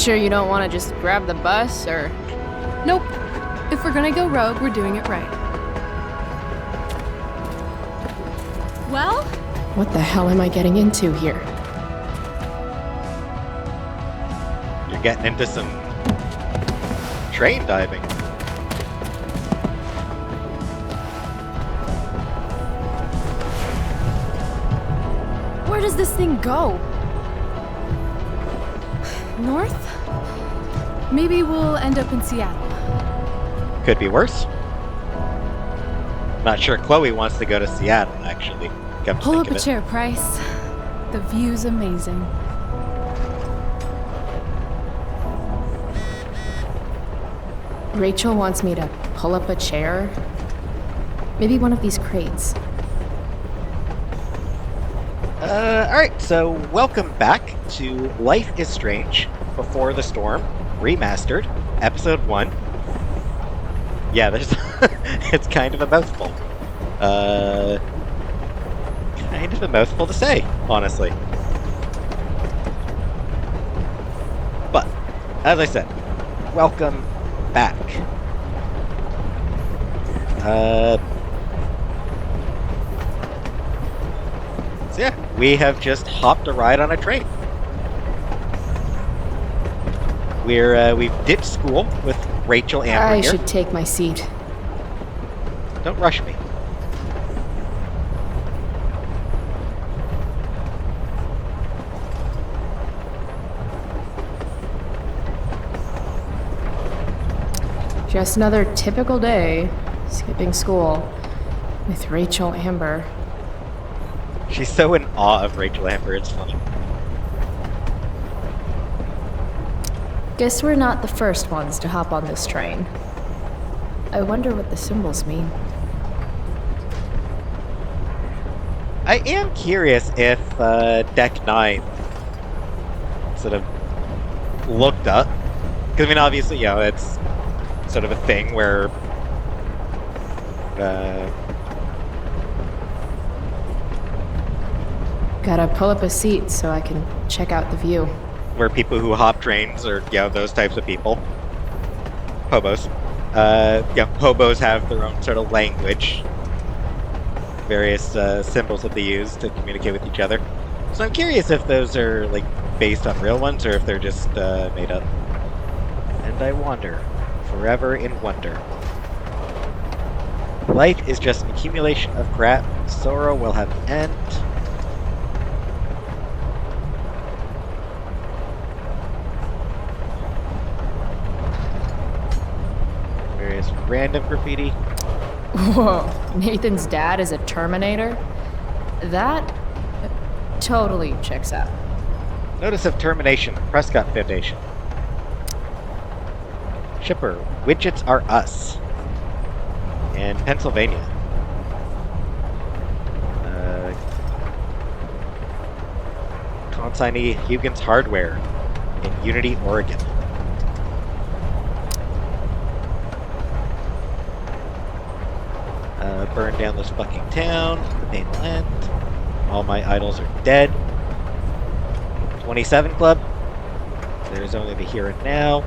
sure you don't want to just grab the bus, or...? Nope. If we're gonna go rogue, we're doing it right. Well? What the hell am I getting into here? You're getting into some train diving. Where does this thing go? North? Maybe we'll end up in Seattle. Could be worse. Not sure Chloe wants to go to Seattle, actually. Come to Pull think up of a it. chair, Price. The view's amazing. Rachel wants me to pull up a chair? Maybe one of these crates. Alright, so welcome back to Life is Strange Before the Storm, Remastered, Episode 1. Yeah, there's... it's kind of a mouthful. Kind of a mouthful to say, honestly. But, as I said, welcome back. So yeah, we have just hopped a ride on a train. We've ditched school with Rachel Amber I here. should take my seat. Don't rush me. Just another typical day, skipping school, with Rachel Amber. She's so in awe of Rachel Amber, it's funny. Guess we're not the first ones to hop on this train. I wonder what the symbols mean. I am curious if Deck 9 sort of looked up. Because, I mean, obviously, you know, it's sort of a thing where Gotta pull up a seat so I can check out the view. where people who hop trains or, you know, those types of people. Hobos. Yeah, hobos have their own sort of language. Various symbols that they use to communicate with each other. So I'm curious if those are, like, based on real ones or if they're just made up. And I wander, forever in wonder. Life is just an accumulation of crap. Sorrow will have an end. Various random graffiti. Whoa, Nathan's dad is a Terminator? That totally checks out. Notice of termination, Prescott Foundation. Shipper, widgets are us. In Pennsylvania. Consignee Huygens Hardware in Unity, Oregon. Burn down this fucking town, the mainland. All my idols are dead. 27 Club. There's only the here and now.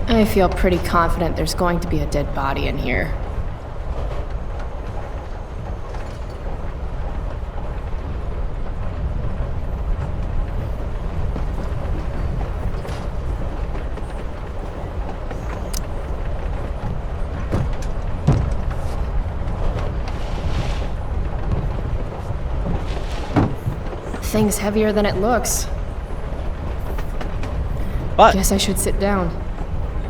I feel pretty confident there's going to be a dead body in here. Thing's heavier than it looks. But Guess I should sit down.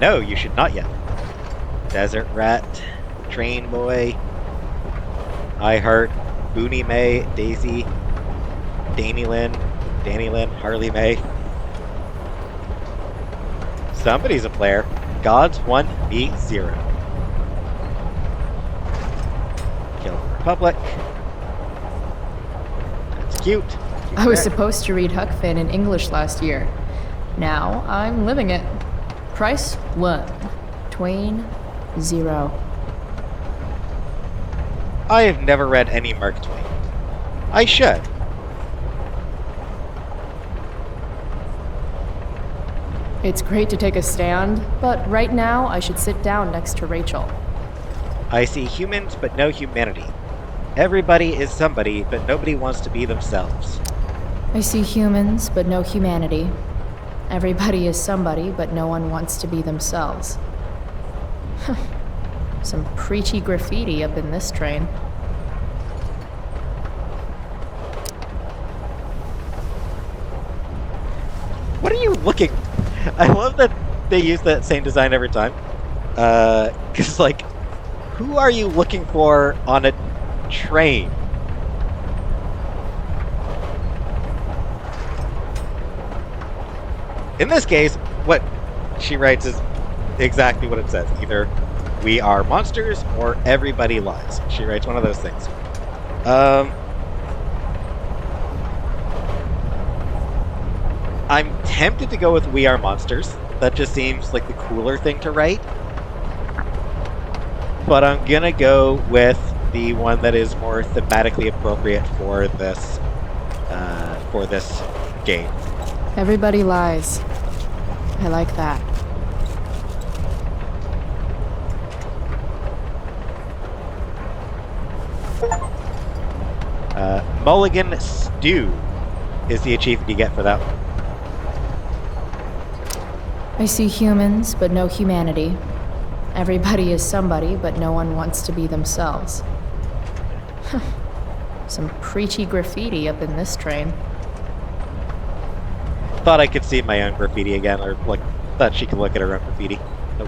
no, you should not yet. Desert Rat, Train Boy, I Heart, Booney May, Daisy, Danny Lynn, Harley May. Somebody's a player. Gods 1, me 0. Kill the Republic. That's cute. I was supposed to read Huck Finn in English last year. Now I'm living it. Price 1. Twain 0. I have never read any Mark Twain. I should. It's great to take a stand, but right now I should sit down next to Rachel. I see humans, but no humanity. Everybody is somebody, but nobody wants to be themselves. I see humans, but no humanity. Everybody is somebody, but no one wants to be themselves. Some preachy graffiti up in this train. What are you looking? I love that they use that same design every time. Cause like, who are you looking for on a train? In this case, what she writes is exactly what it says. Either we are monsters or everybody lies. She writes one of those things. I'm tempted to go with we are monsters. That just seems like the cooler thing to write. But I'm gonna go with the one that is more thematically appropriate for this game. Everybody lies. I like that. Mulligan Stew is the achievement you get for that one. I see humans, but no humanity. Everybody is somebody, but no one wants to be themselves. Some preachy graffiti up in this train. Thought I could see my own graffiti again, or like thought she could look at her own graffiti. Nope.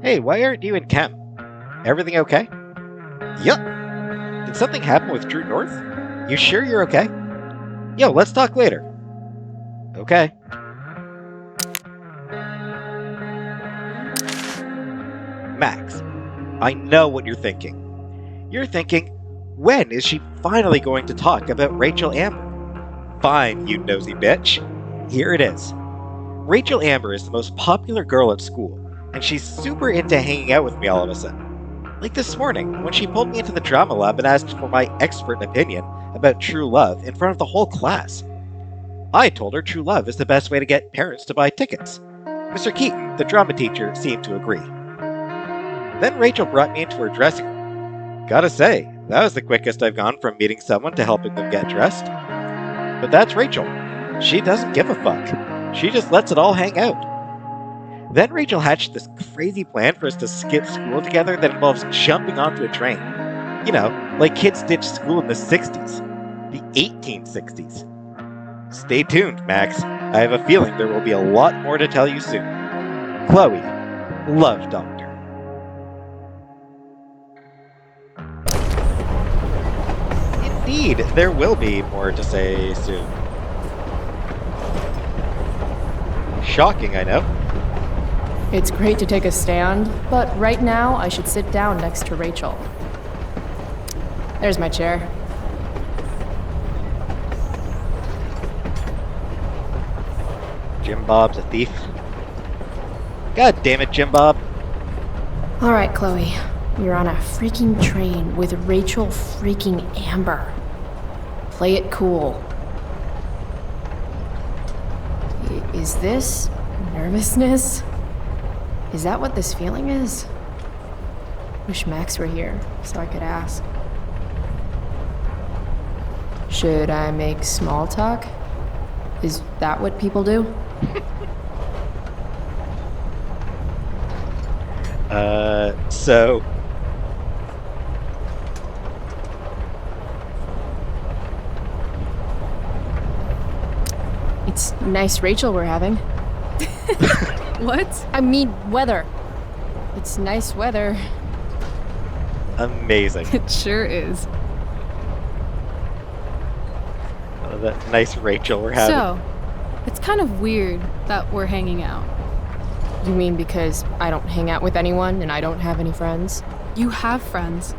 Hey, why aren't you in camp? Everything okay? Yup. Did something happen with True North? You sure you're okay? Yo, let's talk later. Okay. Max, I know what you're thinking. You're thinking, when is she finally going to talk about Rachel Amber? Fine, you nosy bitch. Here it is. Rachel Amber is the most popular girl at school, and she's super into hanging out with me all of a sudden. Like this morning, when she pulled me into the drama lab and asked for my expert opinion about true love in front of the whole class. I told her true love is the best way to get parents to buy tickets. Mr. Keaton, the drama teacher, seemed to agree. Then Rachel brought me into her dressing room. Gotta say, that was the quickest I've gone from meeting someone to helping them get dressed. But that's Rachel. She doesn't give a fuck. She just lets it all hang out. Then Rachel hatched this crazy plan for us to skip school together that involves jumping onto a train. You know, like kids ditched school in the 60s. The 1860s. Stay tuned, Max. I have a feeling there will be a lot more to tell you soon. Chloe, Love Doctor. Indeed, there will be more to say soon. Shocking, I know. It's great to take a stand, but right now I should sit down next to Rachel. There's my chair. Jim Bob's a thief. God damn it, Jim Bob. All right, Chloe. You're on a freaking train with Rachel freaking Amber. Play it cool. Is this nervousness? Is that what this feeling is? Wish Max were here so I could ask. Should I make small talk? Is that what people do? So... It's nice Rachel we're having. What? I mean, weather. It's nice weather. Amazing. It sure is. That nice Rachel we're having. So, it's kind of weird that we're hanging out. You mean because I don't hang out with anyone and I don't have any friends? You have friends.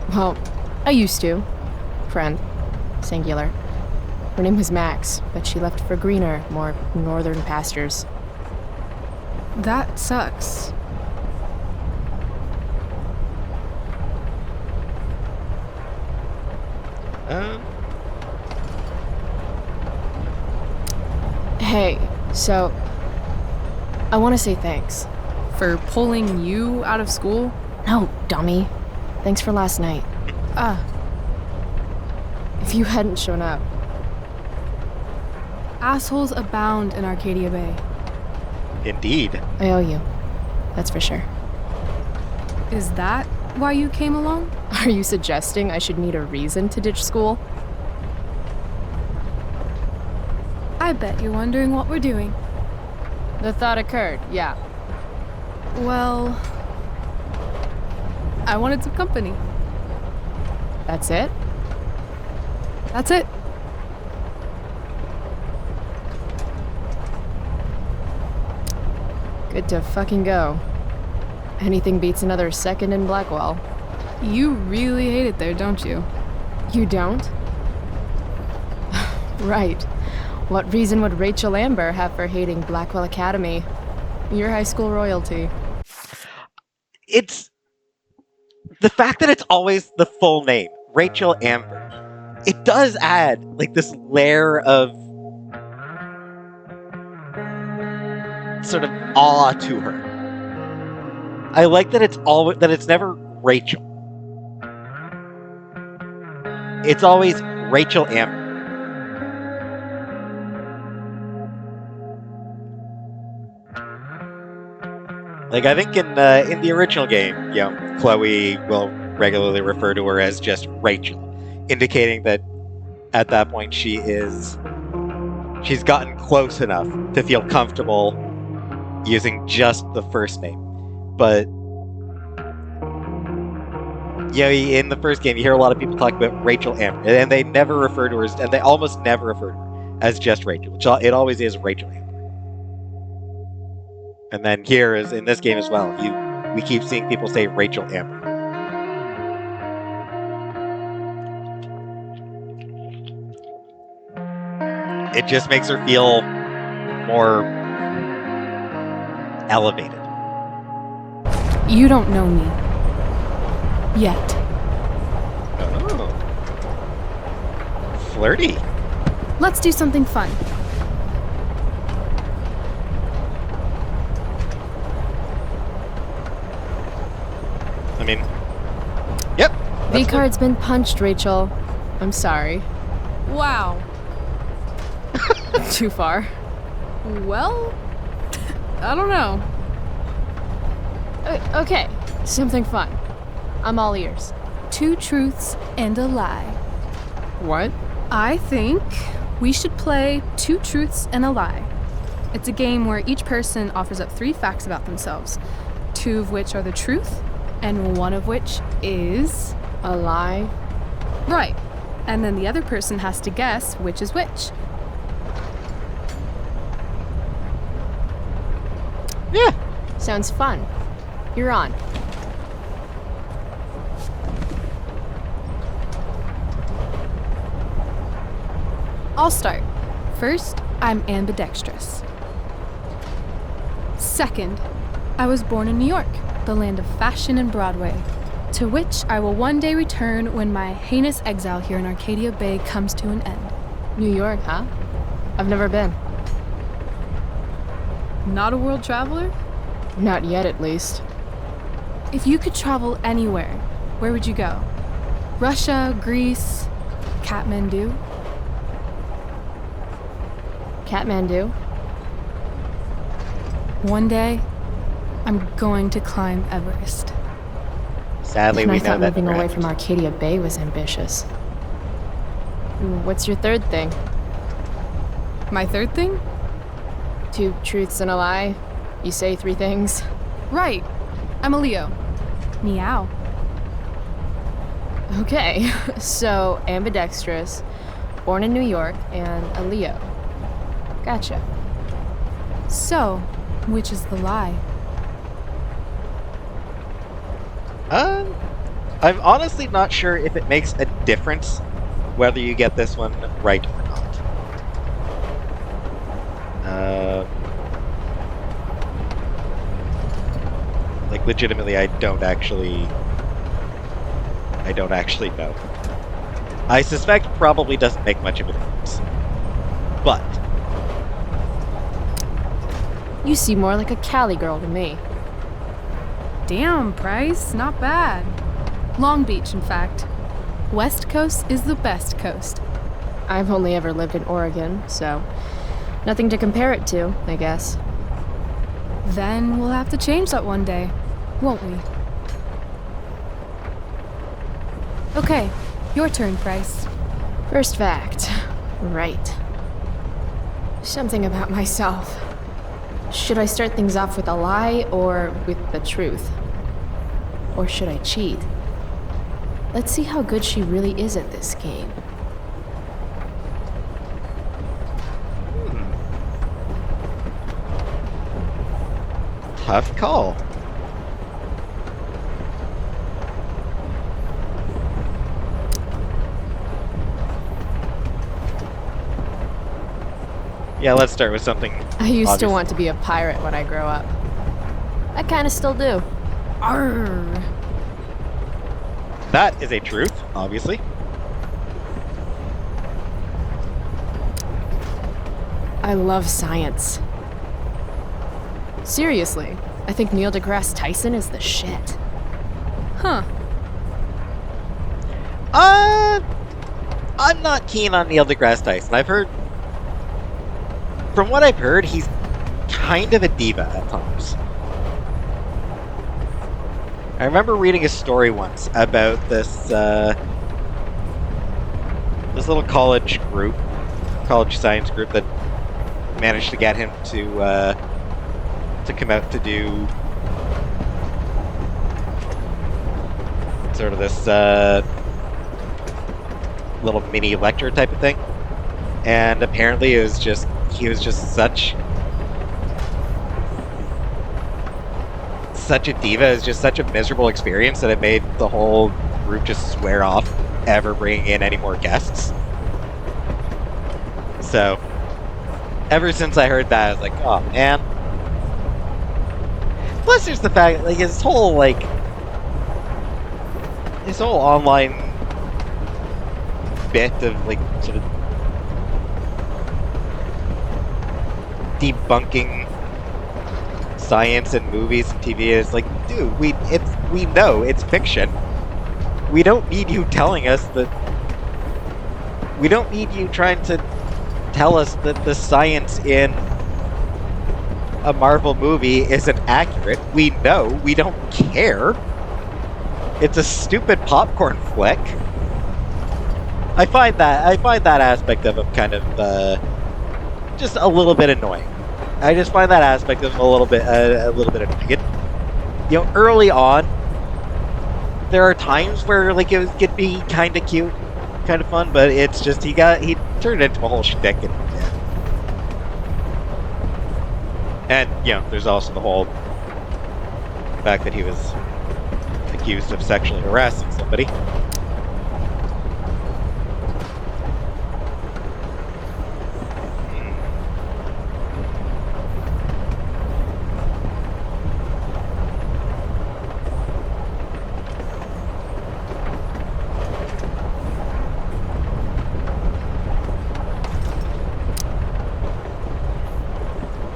Well, I used to. friend, singular. Her name was Max, but she left for greener, more northern pastures. That sucks. Hey, so I want to say thanks. For pulling you out of school? No, dummy. Thanks for last night. If you hadn't shown up. Assholes abound in Arcadia Bay. Indeed. I owe you. That's for sure. Is that why you came along? Are you suggesting I should need a reason to ditch school? I bet you're wondering what we're doing. The thought occurred, yeah. Well, I wanted some company. That's it? That's it. Good to fucking go. Anything beats another second in Blackwell. You really hate it there, don't you? You don't? Right. What reason would Rachel Amber have for hating Blackwell Academy? Your high school royalty. It's the fact that it's always the full name, Rachel Amber. It does add like this layer of sort of awe to her. I like that it's never Rachel. It's always Rachel Amber. Like, I think in the original game, you know, Chloe will regularly refer to her as just Rachel, indicating that at that point she's gotten close enough to feel comfortable using just the first name. But yeah, in the first game, you hear a lot of people talk about Rachel Amber, and they never refer to her and they almost never refer to her as just Rachel, which it always is Rachel Amber. And then here is in this game as well, we keep seeing people say Rachel Amber. It just makes her feel more elevated. You don't know me. Yet. Oh. Flirty. Let's do something fun. I mean, yep. V-card's been punched, Rachel. I'm sorry. Wow. Too far. Well, I don't know. Okay, something fun. I'm all ears. 2 truths and a lie. What? I think we should play 2 truths and a lie. It's a game where each person offers up 3 facts about themselves, 2 of which are the truth, and 1 of which is A lie? right. And then the other person has to guess which is which. Yeah. Sounds fun. You're on. I'll start. First, I'm ambidextrous. Second, I was born in New York, the land of fashion and Broadway, to which I will one day return when my heinous exile here in Arcadia Bay comes to an end. New York, huh? I've never been. Not a world traveler? Not yet, at least. If you could travel anywhere, where would you go? Russia, Greece, Kathmandu? Kathmandu? One day, I'm going to climb Everest. Sadly, And we I know thought that moving never away happens. from Arcadia Bay was ambitious. What's your third thing? My third thing? 2 truths and a lie? You say 3 things? Right. I'm a Leo. Meow. Okay, so ambidextrous, born in New York, and a Leo. Gotcha. So, which is the lie? I'm honestly not sure if it makes a difference whether you get this one right or not. Like, legitimately, I don't actually know. I suspect probably doesn't make much of a difference. But You seem more like a Cali girl to me. Damn, Price, not bad. Long Beach, in fact. West Coast is the best coast. I've only ever lived in Oregon, so nothing to compare it to, I guess. Then we'll have to change that one day, won't we? Okay, your turn, Price. First fact. Right. Something about myself. Should I start things off with a lie or with the truth? Or should I cheat? Let's see how good she really is at this game. tough call. Yeah, let's start with something. I used obvious. to want to be a pirate when I grow up. I kinda still do. Arr! That is a truth, obviously. I love science. Seriously, I think Neil deGrasse Tyson is the shit. Huh. I'm not keen on Neil deGrasse Tyson. From what I've heard, he's kind of a diva at times. I remember reading a story once about this little college science group that managed to get him to come out to do sort of this little mini lecture type of thing, and apparently he was just such a diva. It's just such a miserable experience that it made the whole group just swear off ever bringing in any more guests. So ever since I heard that, I was like, oh man. Plus there's the fact, like, his whole online bit of, like, sort of debunking science and movies and TV is like, dude, we know it's fiction. We don't need you telling us that. We don't need you trying to tell us that the science in a Marvel movie isn't accurate. We know. We don't care. It's a stupid popcorn flick. I find that aspect of him kind of just a little bit annoying. I just find that aspect of him a little bit annoying. Early on, there are times where like it could be kind of cute, kind of fun, but it's just he turned it into a whole shtick, and there's also the whole fact that he was accused of sexually harassing somebody.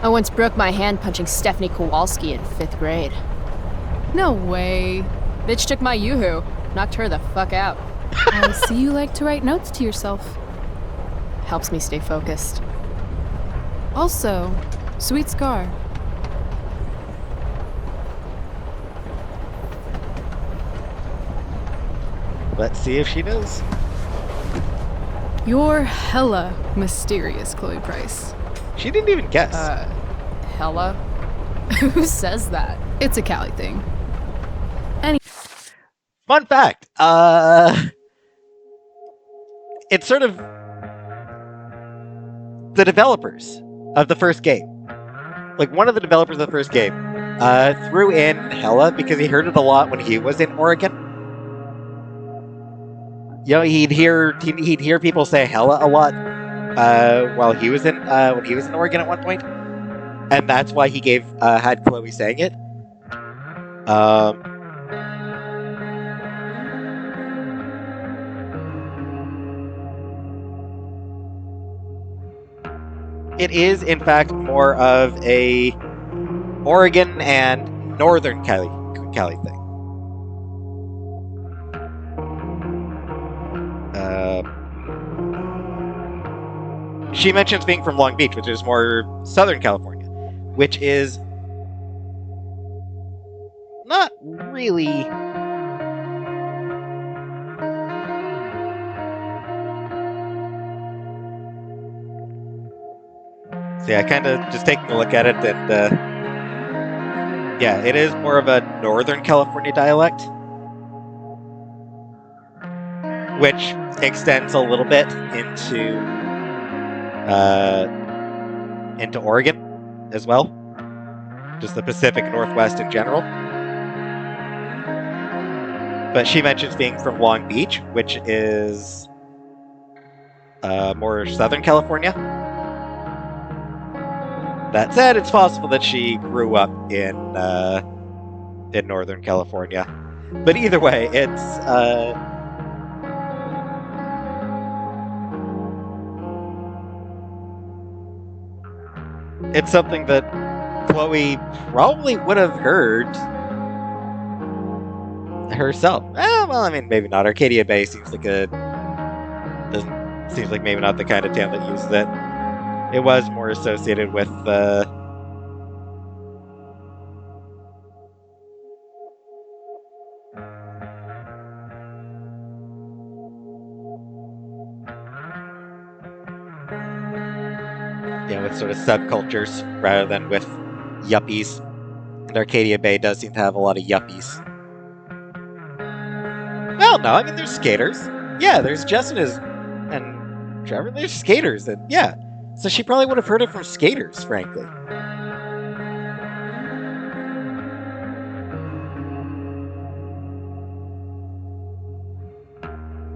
I once broke my hand punching Stephanie Kowalski in 5th grade. No way. Bitch took my yoo-hoo, knocked her the fuck out. I see you like to write notes to yourself. Helps me stay focused. Also, sweet scar. Let's see if she knows. You're hella mysterious, Chloe Price. She didn't even guess. Hella? Who says that? It's a Cali thing. Fun fact. It's sort of the developers of the first game. Like, one of the developers of the first game threw in Hella because he heard it a lot when he was in Oregon. he'd hear people say hella a lot while he was in when he was in Oregon at one point, and that's why he had Chloe saying it. It is, in fact, more of a Oregon and Northern Cali thing. She mentions being from Long Beach, which is more Southern California, which is not really... So yeah, kind of just taking a look at it, and yeah, it is more of a Northern California dialect, which extends a little bit into Oregon as well, just the Pacific Northwest in general. But she mentions being from Long Beach, which is more Southern California. That said, it's possible that she grew up in Northern California. But either way, it's something that Chloe probably would have heard herself. Well, I mean, maybe not. Arcadia Bay seems like maybe not the kind of town that uses it. It was more associated with with sort of subcultures rather than with yuppies. And Arcadia Bay does seem to have a lot of yuppies. Well, no, I mean, there's skaters. Yeah, there's Justin and Trevor. There's skaters, and yeah. So she probably would have heard it from skaters, frankly.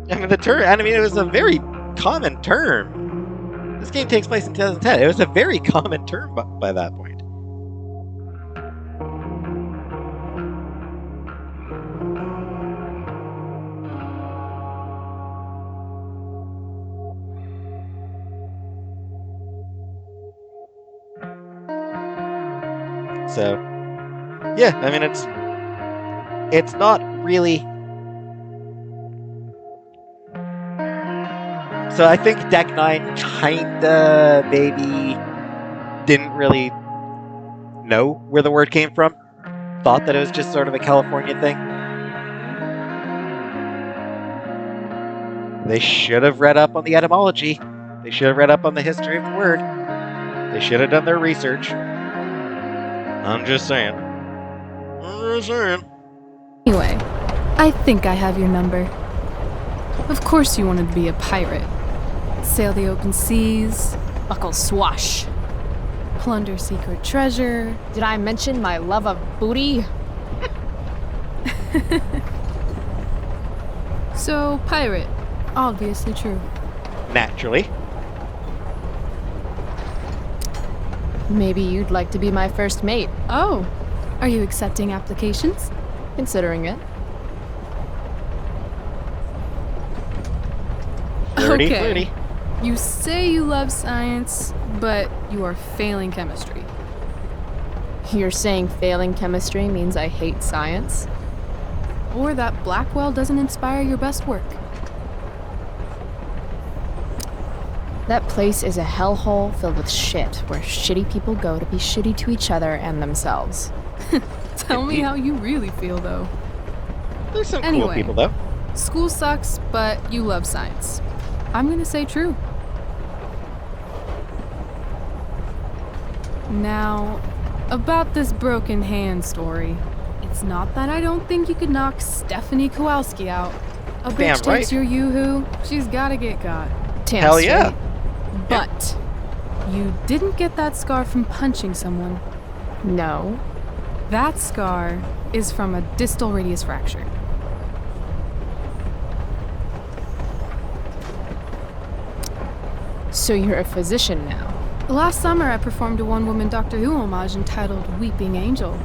I mean, it was a very common term. This game takes place in 2010. It was a very common term by that point. So, yeah, I mean, it's not really... So I think Deck 9 kinda maybe didn't really know where the word came from. Thought that it was just sort of a California thing. They should have read up on the etymology. They should have read up on the history of the word. They should have done their research. I'm just saying. Anyway, I think I have your number. Of course you wanted to be a pirate. Sail the open seas, Buckle swash. plunder secret treasure. Did I mention my love of booty? So, pirate. Obviously true. Naturally. Maybe you'd like to be my first mate. Oh, are you accepting applications? Considering it. Flirty, Okay. flirty. You say you love science, but you are failing chemistry. You're saying failing chemistry means I hate science? Or that Blackwell doesn't inspire your best work. That place is a hellhole filled with shit, where shitty people go to be shitty to each other and themselves. Tell me how you really feel, though. There's some cool Anyway. people, though. School sucks, but you love science. I'm gonna say true. Now, about this broken hand story. It's not that I don't think you could knock Stephanie Kowalski out. A bitch Damn right. takes your yoo-hoo, she's gotta get got. Damn Hell straight. yeah. But you didn't get that scar from punching someone. No. That scar is from a distal radius fracture. So you're a physician now? Last summer, I performed a one-woman Doctor Who homage entitled Weeping Angel.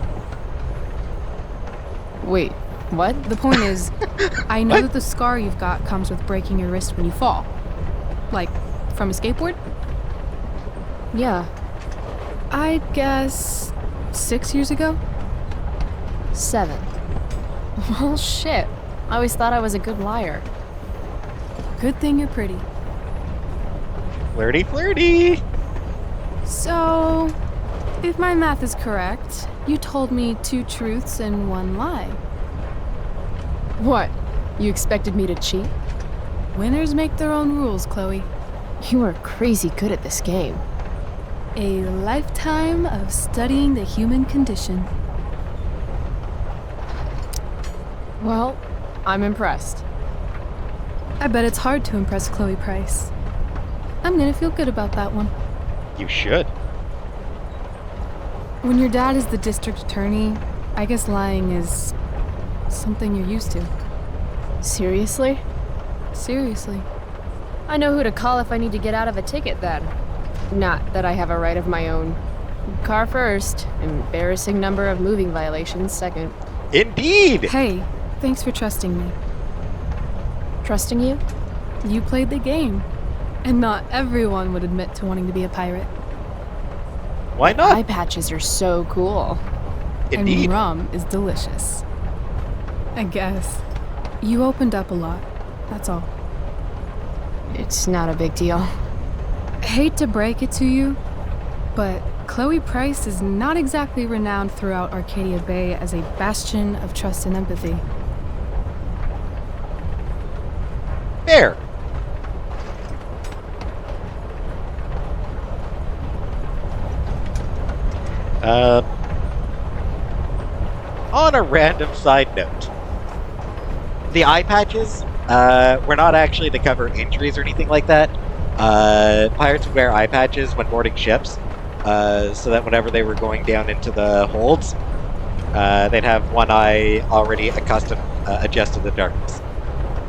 Wait, what? The point is, I know What? that the scar you've got comes with breaking your wrist when you fall. Like, from a skateboard? Yeah, I guess 6 years ago? 7. Well, shit. I always thought I was a good liar. Good thing you're pretty. Flirty, flirty. So, if my math is correct, you told me 2 truths and 1 lie. What? You expected me to cheat? Winners make their own rules, Chloe. You are crazy good at this game. A lifetime of studying the human condition. Well, I'm impressed. I bet it's hard to impress Chloe Price. I'm gonna feel good about that one. You should. When your dad is the district attorney, I guess lying is something you're used to. Seriously? Seriously. I know who to call if I need to get out of a ticket then. Not that I have a right of my own. Car first, embarrassing number of moving violations second. Indeed. Hey, thanks for trusting me. Trusting you? You played the game. And not everyone would admit to wanting to be a pirate. Why not? Eye patches are so cool. Indeed. And rum is delicious. I guess. You opened up a lot. That's all. It's not a big deal. Hate to break it to you, but Chloe Price is not exactly renowned throughout Arcadia Bay as a bastion of trust and empathy. Fair. On a random side note, the eye patches were not actually to cover injuries or anything like that. Pirates would wear eye patches when boarding ships, so that whenever they were going down into the holds, they'd have one eye already accustomed, adjusted to darkness.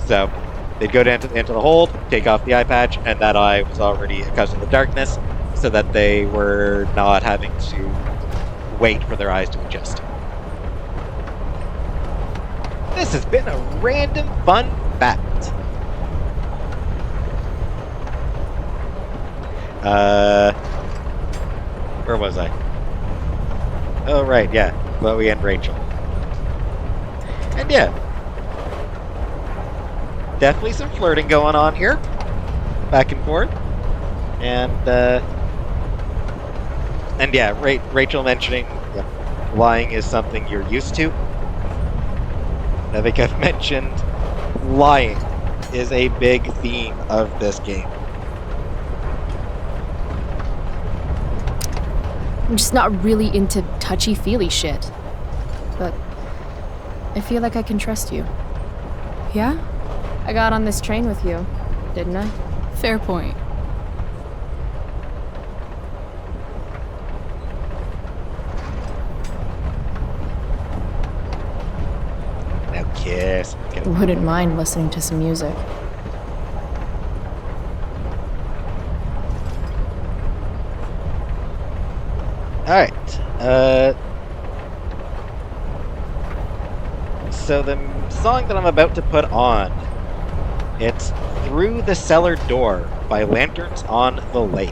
So they'd go down into the hold, take off the eye patch, and that eye was already accustomed to darkness, so that they were not having to wait for their eyes to adjust. This has been a random fun fact. Where was I? Oh, right, yeah. Chloe and Rachel. And yeah. Definitely some flirting going on here. Back and forth. And yeah, Rachel mentioning lying is something you're used to. I think I've mentioned lying is a big theme of this game. I'm just not really into touchy-feely shit. But I feel like I can trust you. Yeah? I got on this train with you, didn't I? Fair point. Now kiss. Get it. Wouldn't mind listening to some music. Alright. So the song that I'm about to put on, it's Through the Cellar Door by Lanterns on the Lake.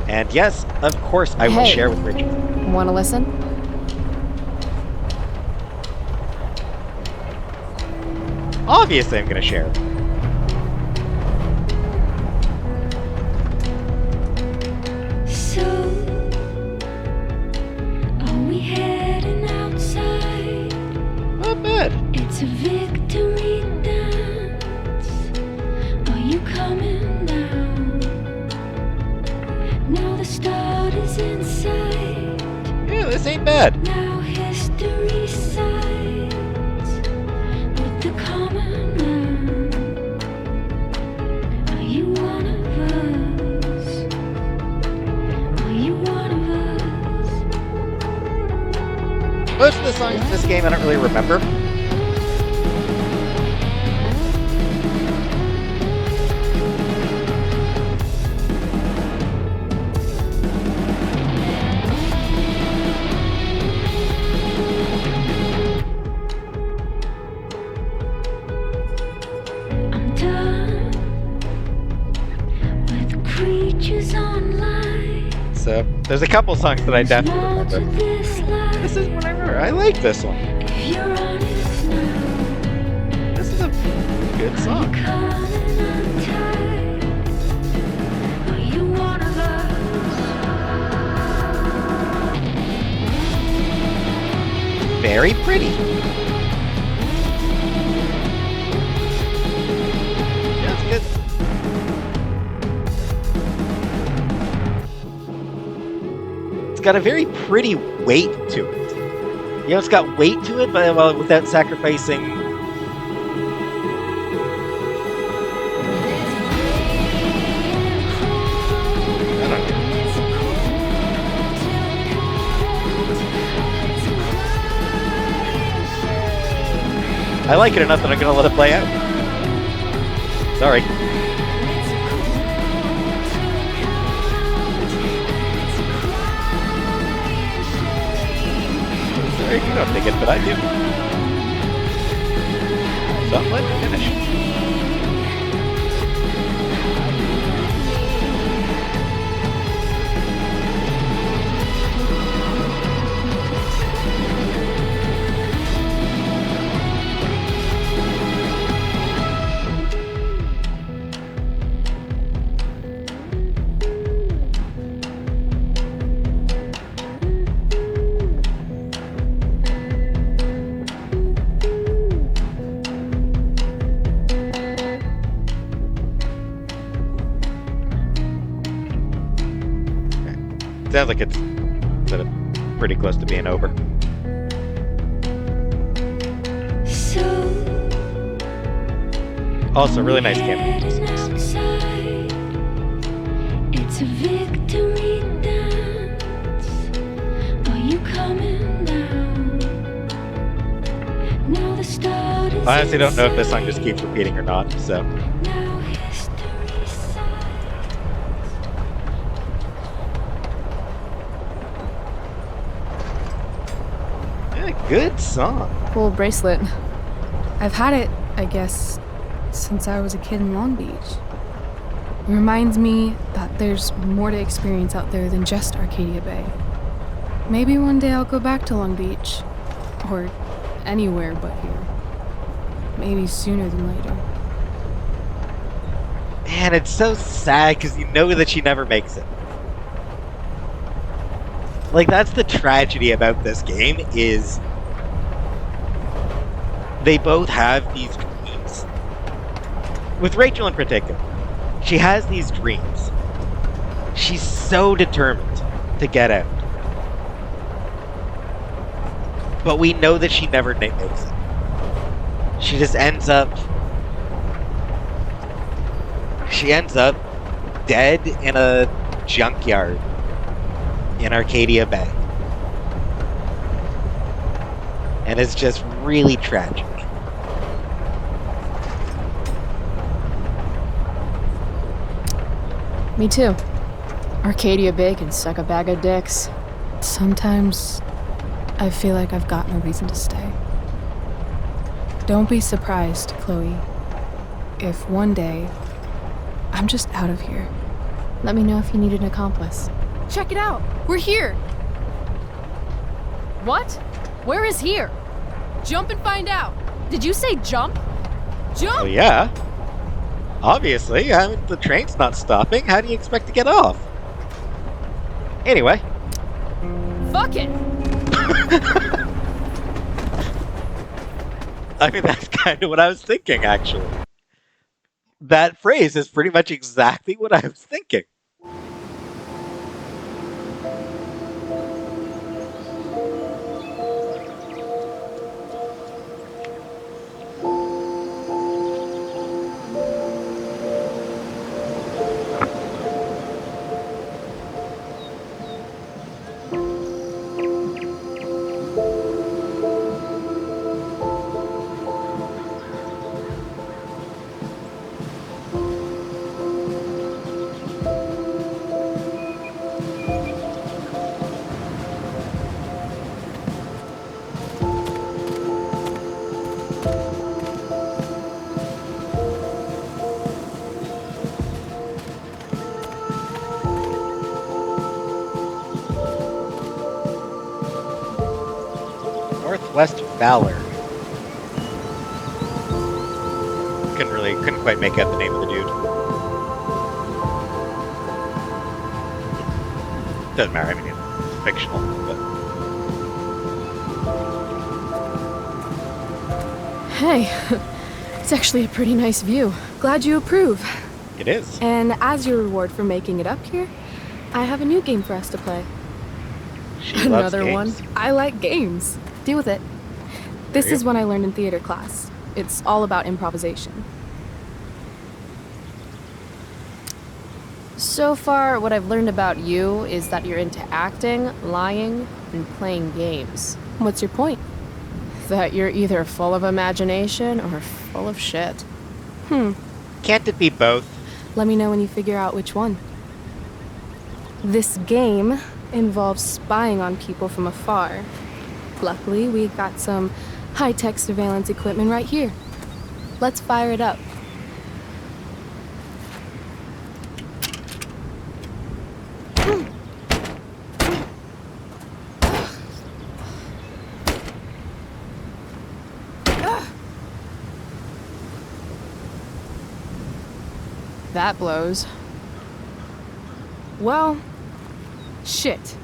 And yes, of course, I will Hey. share with Rachel. Wanna listen? Obviously, I'm going to share. So, are we heading outside? Not bad. It's a victory dance. Are you coming down? Now the start is in sight. Yeah, this ain't bad. Now history sides with the common man. Are you one of us? Are you one of us? Most of the songs in this game I don't really remember. pictures online. So there's a couple songs that I definitely More to remember. this life. This is one I remember. I like this one. If you're honest now, This is a good song. calling on tight. Are you one of us? Very pretty. Yeah, it's good. It's got a very pretty weight to it. You know, it's got weight to it, but well, without sacrificing. I don't know. I like it enough that I'm gonna let it play out. Sorry. Sorry if you don't dig it, but I do. So I'm letting it finish. Sounds like it's sort of pretty close to being over. So Also, really nice camera. heading outside. It's a victory dance. Are you coming down? Now the start is I honestly don't know if this song inside. just keeps repeating or not, so. Now history signs. Yeah, good song. Cool bracelet. I've had it, I guess, since I was a kid in Long Beach. It reminds me that there's more to experience out there than just Arcadia Bay. Maybe one day I'll go back to Long Beach. Or anywhere but here. Maybe sooner than later. Man, it's so sad because you know that she never makes it. Like, that's the tragedy about this game, is they both have these dreams. With Rachel in particular, she has these dreams. She's so determined to get out. But we know that she never makes it. She just ends up... She ends up dead in a junkyard in Arcadia Bay. And it's just really tragic. Me too. Arcadia Bay can suck a bag of dicks. Sometimes I feel like I've got no reason to stay. Don't be surprised, Chloe, if one day I'm just out of here. Let me know if you need an accomplice. Check it out! We're here! What? Where is here? Jump and find out! Did you say jump? Jump! Well, yeah. Obviously, I mean, the train's not stopping. How do you expect to get off? Anyway. Fuck it! I mean, that's kind of what I was thinking, actually. That phrase is pretty much exactly what I was thinking. Northwest Valor. Couldn't quite make out the name of the dude. Doesn't matter, I mean, it's fictional, but... Hey, it's actually a pretty nice view. Glad you approve. It is. And as your reward for making it up here, I have a new game for us to play. She loves Another games. one. I like games. Deal with it. This There you is one I learned in theater class. It's all about improvisation. So far, what I've learned about you is that you're into acting, lying, and playing games. What's your point? That you're either full of imagination or full of shit. Can't it be both? Let me know when you figure out which one. This game involves spying on people from afar. Luckily, we got some high-tech surveillance equipment right here. Let's fire it up. That blows. Well, shit.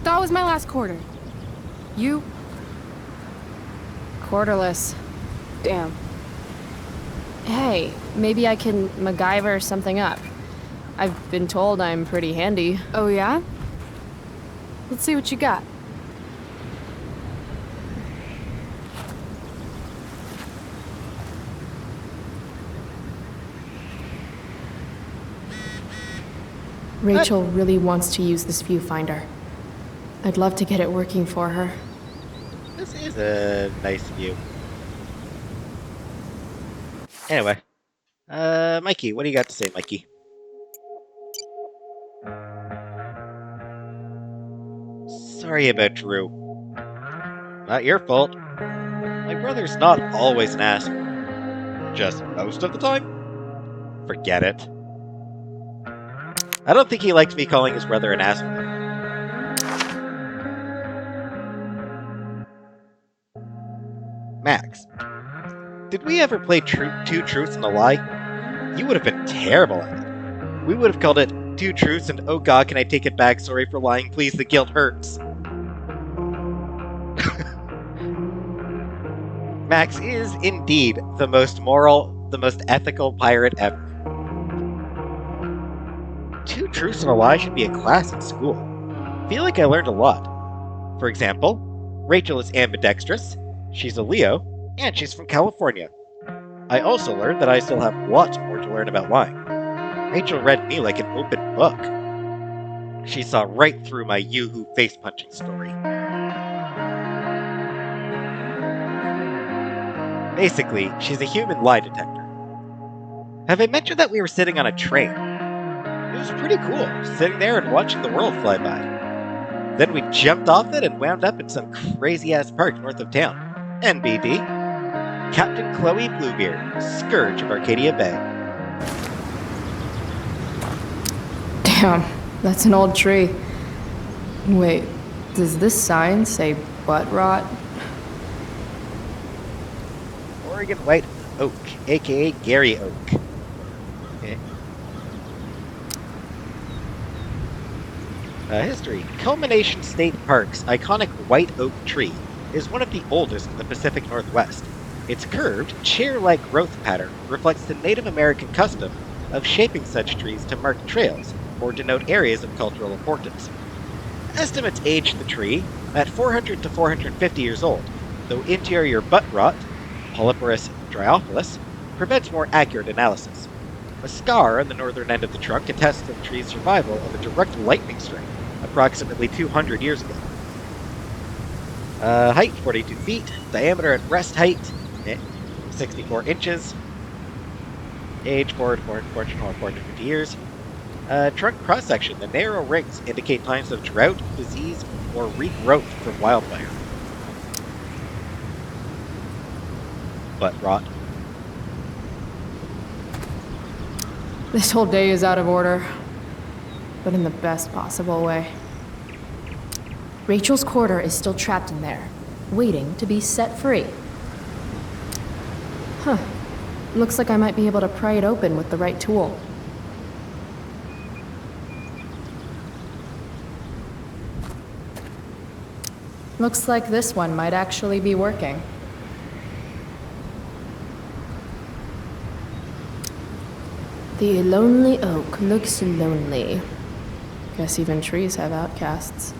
That was my last quarter. You? Quarterless. Damn. Hey, maybe I can MacGyver something up. I've been told I'm pretty handy. Oh, yeah? Let's see what you got. Rachel really wants to use this viewfinder. I'd love to get it working for her. This is a nice view. Anyway. Mikey, what do you got to say, Mikey? Sorry about Drew. Not your fault. My brother's not always an asshole. Just most of the time? Forget it. I don't think he liked me calling his brother an asshole. Max, did we ever play Two Truths and a Lie? You would have been terrible at it. We would have called it Two Truths and Oh God, can I take it back? Sorry for lying, please, the guilt hurts. Max is indeed the most moral, the most ethical pirate ever. Two Truths and a Lie should be a class at school. I feel like I learned a lot. For example, Rachel is ambidextrous, she's a Leo, and she's from California. I also learned that I still have lots more to learn about lying. Rachel read me like an open book. She saw right through my Yoo-hoo face-punching story. Basically, she's a human lie detector. Have I mentioned that we were sitting on a train? It was pretty cool, sitting there and watching the world fly by. Then we jumped off it and wound up in some crazy-ass park north of town. NBD. Captain Chloe Bluebeard, Scourge of Arcadia Bay. Damn, that's an old tree. Wait, does this sign say butt rot? Oregon White Oak, aka Gary Oak. History. Culmination State Park's iconic white oak tree is one of the oldest in the Pacific Northwest. Its curved, chair-like growth pattern reflects the Native American custom of shaping such trees to mark trails or denote areas of cultural importance. Estimates age the tree at 400 to 450 years old, though interior butt rot, Polyporus dryophilus, prevents more accurate analysis. A scar on the northern end of the trunk attests to the tree's survival of a direct lightning strike approximately 200 years ago. Height 42 feet, diameter at breast height 64 inches, age 450 years. Trunk cross-section, the narrow rings indicate signs of drought, disease, or regrowth from wildfire. Butt rot. This whole day is out of order, but in the best possible way. Rachel's quarter is still trapped in there, waiting to be set free. Huh. Looks like I might be able to pry it open with the right tool. Looks like this one might actually be working. The lonely oak looks lonely. Guess even trees have outcasts.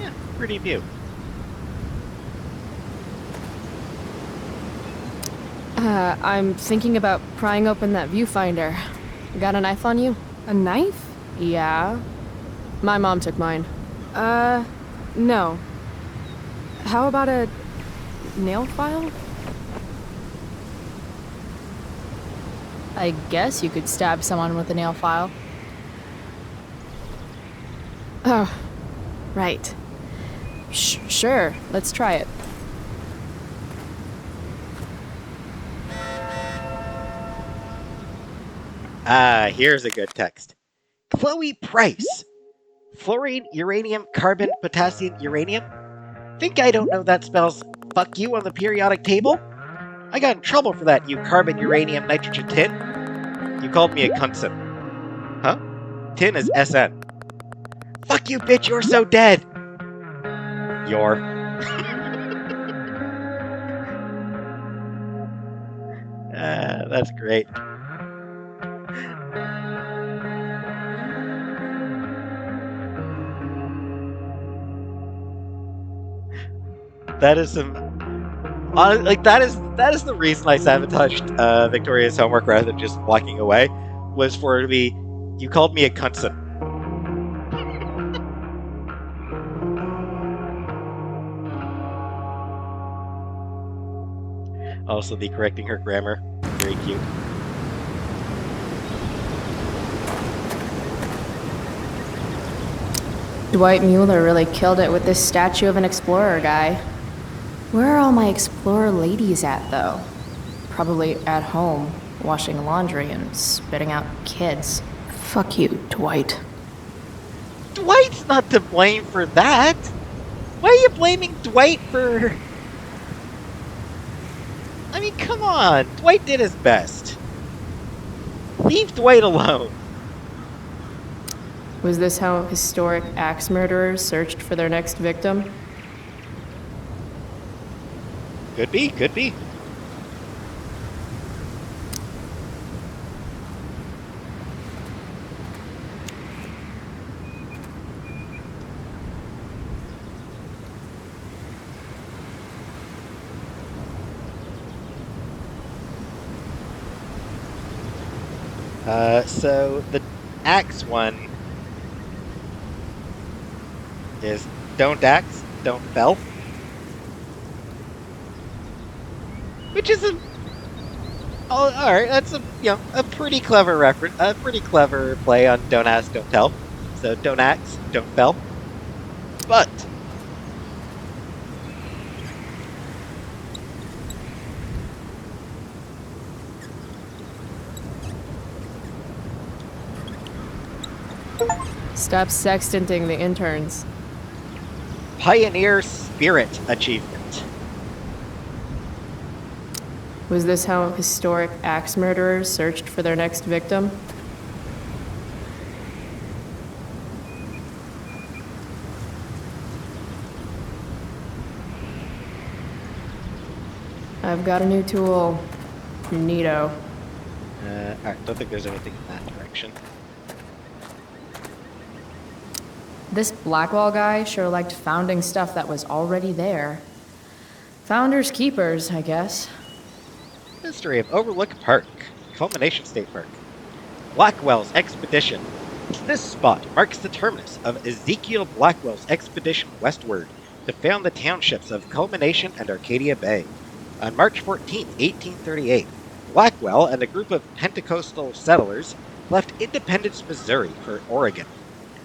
Yeah, pretty view. I'm thinking about prying open that viewfinder. Got a knife on you? A knife? Yeah. My mom took mine. No. How about a nail file? I guess you could stab someone with a nail file. Oh, right. Sure, let's try it. Here's a good text. Chloe Price. Fluorine, uranium, carbon, potassium, uranium? Think I don't know that spells fuck you on the periodic table? I got in trouble for that, you carbon, uranium, nitrogen, tin. You called me a cunson. Huh? Tin is SN. Fuck you, bitch, you're so dead! You're. That's great. That is some, like that is the reason I sabotaged Victoria's homework rather than just walking away, was for it to be, you called me a cunson. Also, the correcting her grammar, very cute. Dwight Mueller really killed it with this statue of an explorer guy. Where are all my explorer ladies at, though? Probably at home, washing laundry and spitting out kids. Fuck you, Dwight. Dwight's not to blame for that! Why are you blaming Dwight for... I mean, come on! Dwight did his best. Leave Dwight alone. Was this how historic axe murderers searched for their next victim? Could be, could be. So the axe one is don't axe, don't fell. Which is a... Oh, alright, that's a, you know, a pretty clever reference, a pretty clever play on don't ask, don't tell. So don't axe, don't fell. But... Stop sextanting the interns. Pioneer Spirit Achievement. Was this how historic axe murderers searched for their next victim? I've got a new tool. Neato. Alright, don't think there's anything in that direction. This Blackwell guy sure liked founding stuff that was already there. Founders keepers, I guess. History of Overlook Park, Culmination State Park. Blackwell's expedition. This spot marks the terminus of Ezekiel Blackwell's expedition westward to found the townships of Culmination and Arcadia Bay. On March 14, 1838, Blackwell and a group of Pentecostal settlers left Independence, Missouri for Oregon.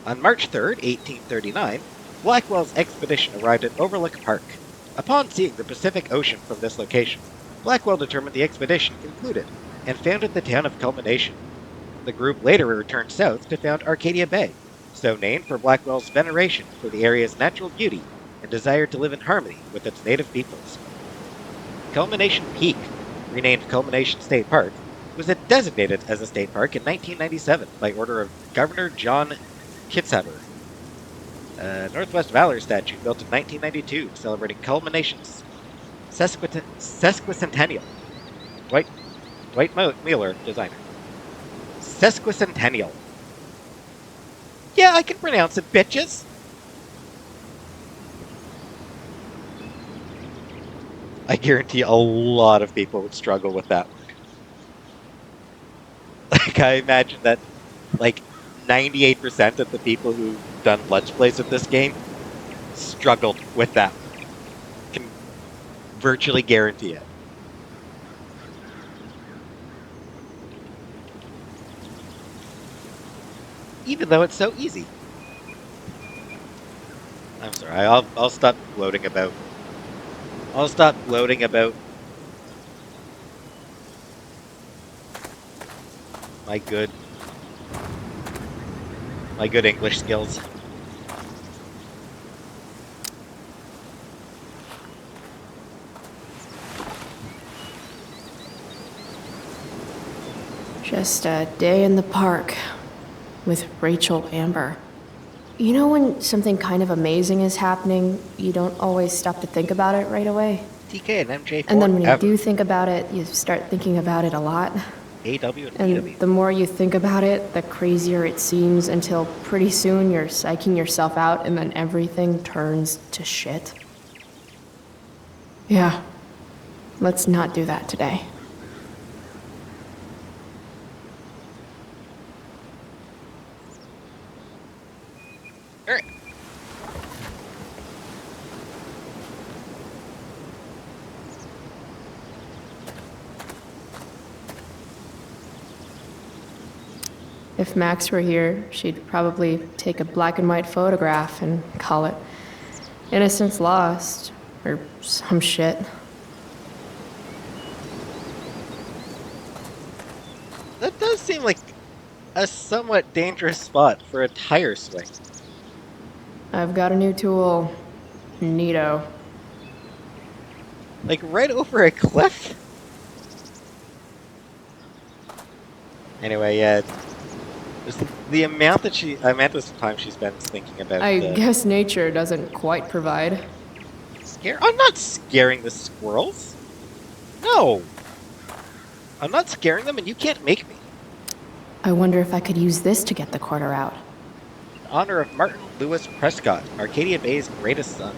On March 3, 1839, Blackwell's expedition arrived at Overlook Park. Upon seeing the Pacific Ocean from this location, Blackwell determined the expedition concluded and founded the town of Culmination. The group later returned south to found Arcadia Bay, so named for Blackwell's veneration for the area's natural beauty and desire to live in harmony with its native peoples. Culmination Peak, renamed Culmination State Park, was designated as a state park in 1997 by order of Governor John Kitzhaber. A Northwest Valor statue built in 1992 celebrating Culmination's sesquicentennial. Dwight Mueller, designer. Sesquicentennial. Yeah, I can pronounce it, bitches! I guarantee a lot of people would struggle with that one. Like, I imagine that, like, 98% of the people who've done Let's Plays of this game struggled with that one. Can virtually guarantee it. Even though it's so easy. I'm sorry, I'll stop gloating about... I'll stop gloating about my good English skills. Just a day in the park with Rachel Amber. You know when something kind of amazing is happening, you don't always stop to think about it right away? TK and MJ4 And then when you ever. do think about it, you start thinking about it a lot. AW and And PW. the more you think about it, the crazier it seems until pretty soon you're psyching yourself out and then everything turns to shit. Yeah. Let's not do that today. Alright. If Max were here, she'd probably take a black and white photograph and call it Innocence Lost, or some shit. That does seem like a somewhat dangerous spot for a tire swing. I've got a new tool. Neato. Like right over a cliff? Anyway, yeah. Just the amount that of time she spends thinking about I the guess nature doesn't quite provide. scare. I'm not scaring the squirrels. No. I'm not scaring them, and you can't make me. I wonder if I could use this to get the quarter out. In honor of Martin Lewis Prescott, Arcadia Bay's greatest son.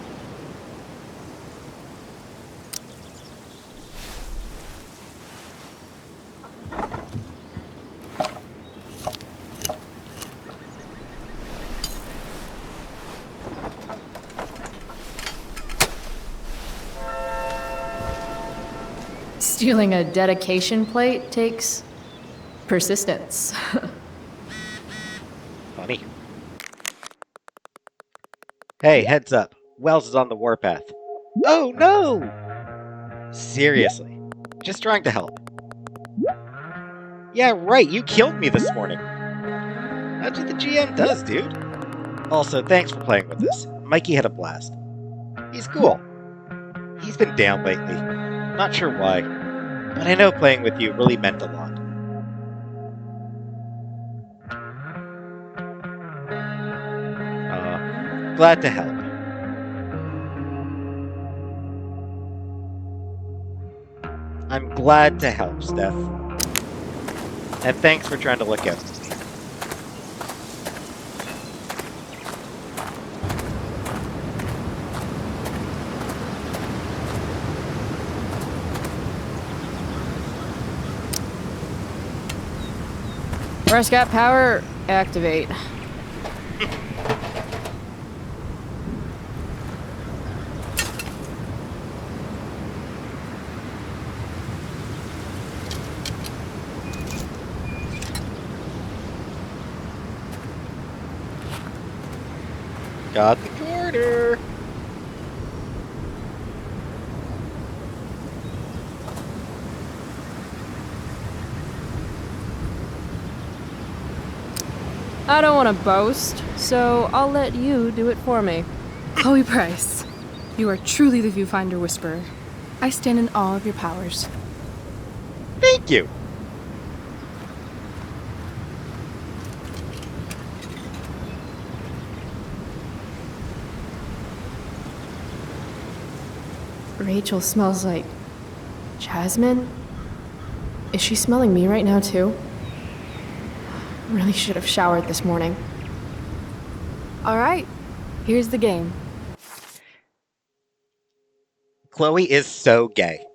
Stealing a dedication plate takes persistence. Funny. Hey, heads up. Wells is on the warpath. Oh no! Seriously. Just trying to help. Yeah, right, you killed me this morning. That's what the GM does, dude. Also, thanks for playing with us. Mikey had a blast. He's cool. He's been down lately. Not sure why. But I know playing with you really meant a lot. Glad to help. I'm glad to help, Steph. And thanks for trying to look out for me. Prescott power, activate. Got the quarter! I don't want to boast, so I'll let you do it for me. Chloe Price, you are truly the Viewfinder Whisperer. I stand in awe of your powers. Thank you. Rachel smells like jasmine. Is she smelling me right now, too? Really should have showered this morning. All right, here's the game. Chloe is so gay.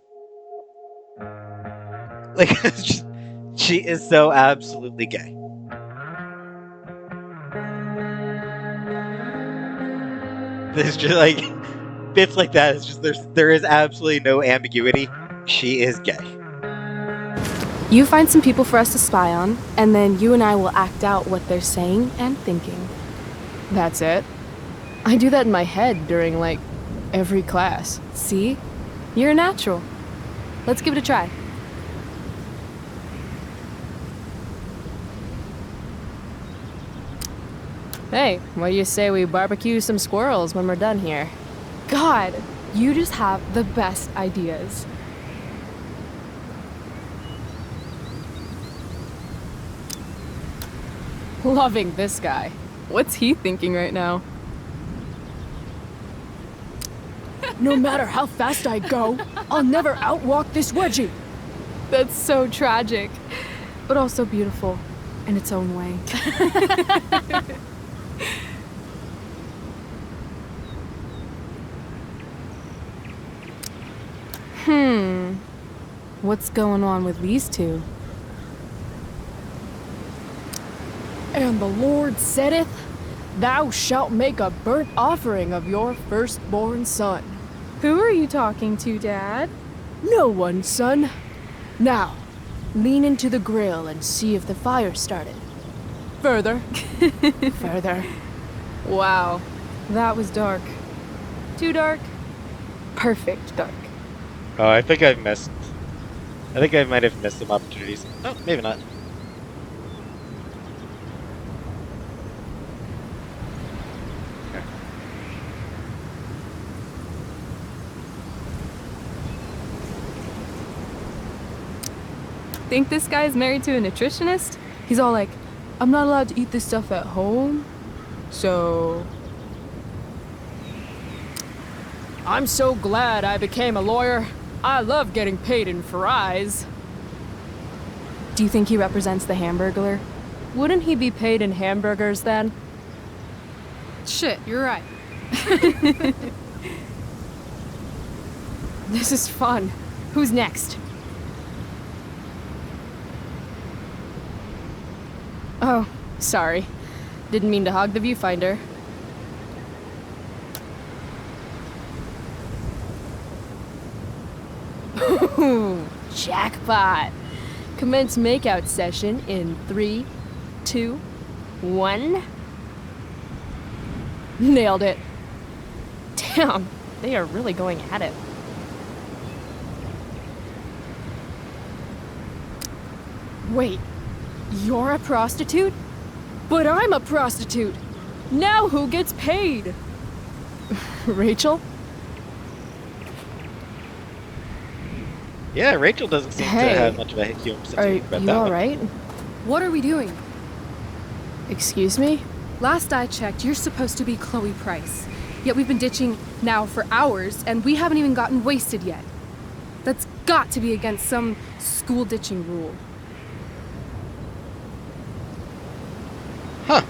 Like, she is so absolutely gay. There's just like bits like that. It's just there is absolutely no ambiguity. She is gay. You find some people for us to spy on, and then you and I will act out what they're saying and thinking. That's it. I do that in my head during, like, every class. See? You're a natural. Let's give it a try. Hey, what do you say we barbecue some squirrels when we're done here? God, you just have the best ideas. Loving this guy. What's he thinking right now? No matter how fast I go, I'll never outwalk this wedgie. That's so tragic, but also beautiful in its own way. What's going on with these two? And the Lord saith, Thou shalt make a burnt offering of your firstborn son. Who are you talking to, Dad? No one, son. Now, lean into the grill and see if the fire started. Further. Further. Wow, that was dark. Too dark? Perfect dark. Oh, I think I might have missed some opportunities. Oh, maybe not. Think this guy's married to a nutritionist? He's all like, I'm not allowed to eat this stuff at home, so... I'm so glad I became a lawyer. I love getting paid in fries. Do you think he represents the Hamburglar? Wouldn't he be paid in hamburgers then? Shit, you're right. This is fun. Who's next? Oh, sorry. Didn't mean to hog the viewfinder. Jackpot! Commence makeout session in 3, 2, 1. Nailed it. Damn, they are really going at it. Wait, you're a prostitute? But I'm a prostitute! Now who gets paid? Rachel? Yeah, Rachel doesn't seem to Hey, have much of a human sense of Are humor about you that one. alright? What are we doing? Excuse me? Last I checked, you're supposed to be Chloe Price. Yet we've been ditching now for hours, and we haven't even gotten wasted yet. That's got to be against some school ditching rule. Huh.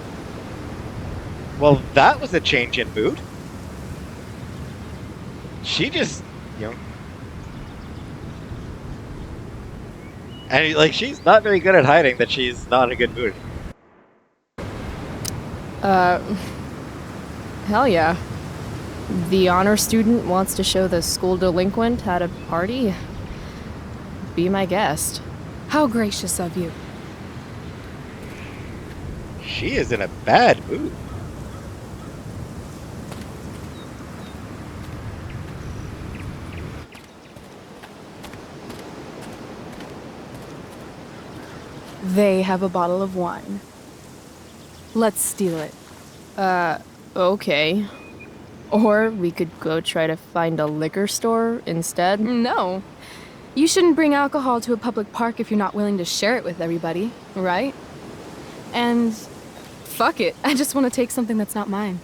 Well, that was a change in mood. She just, and like she's not very good at hiding that she's not in a good mood. Hell yeah. The honor student wants to show the school delinquent how to party? Be my guest. How gracious of you. She is in a bad mood. They have a bottle of wine. Let's steal it. Okay. Or we could go try to find a liquor store instead. No. You shouldn't bring alcohol to a public park if you're not willing to share it with everybody, right? And fuck it. I just want to take something that's not mine.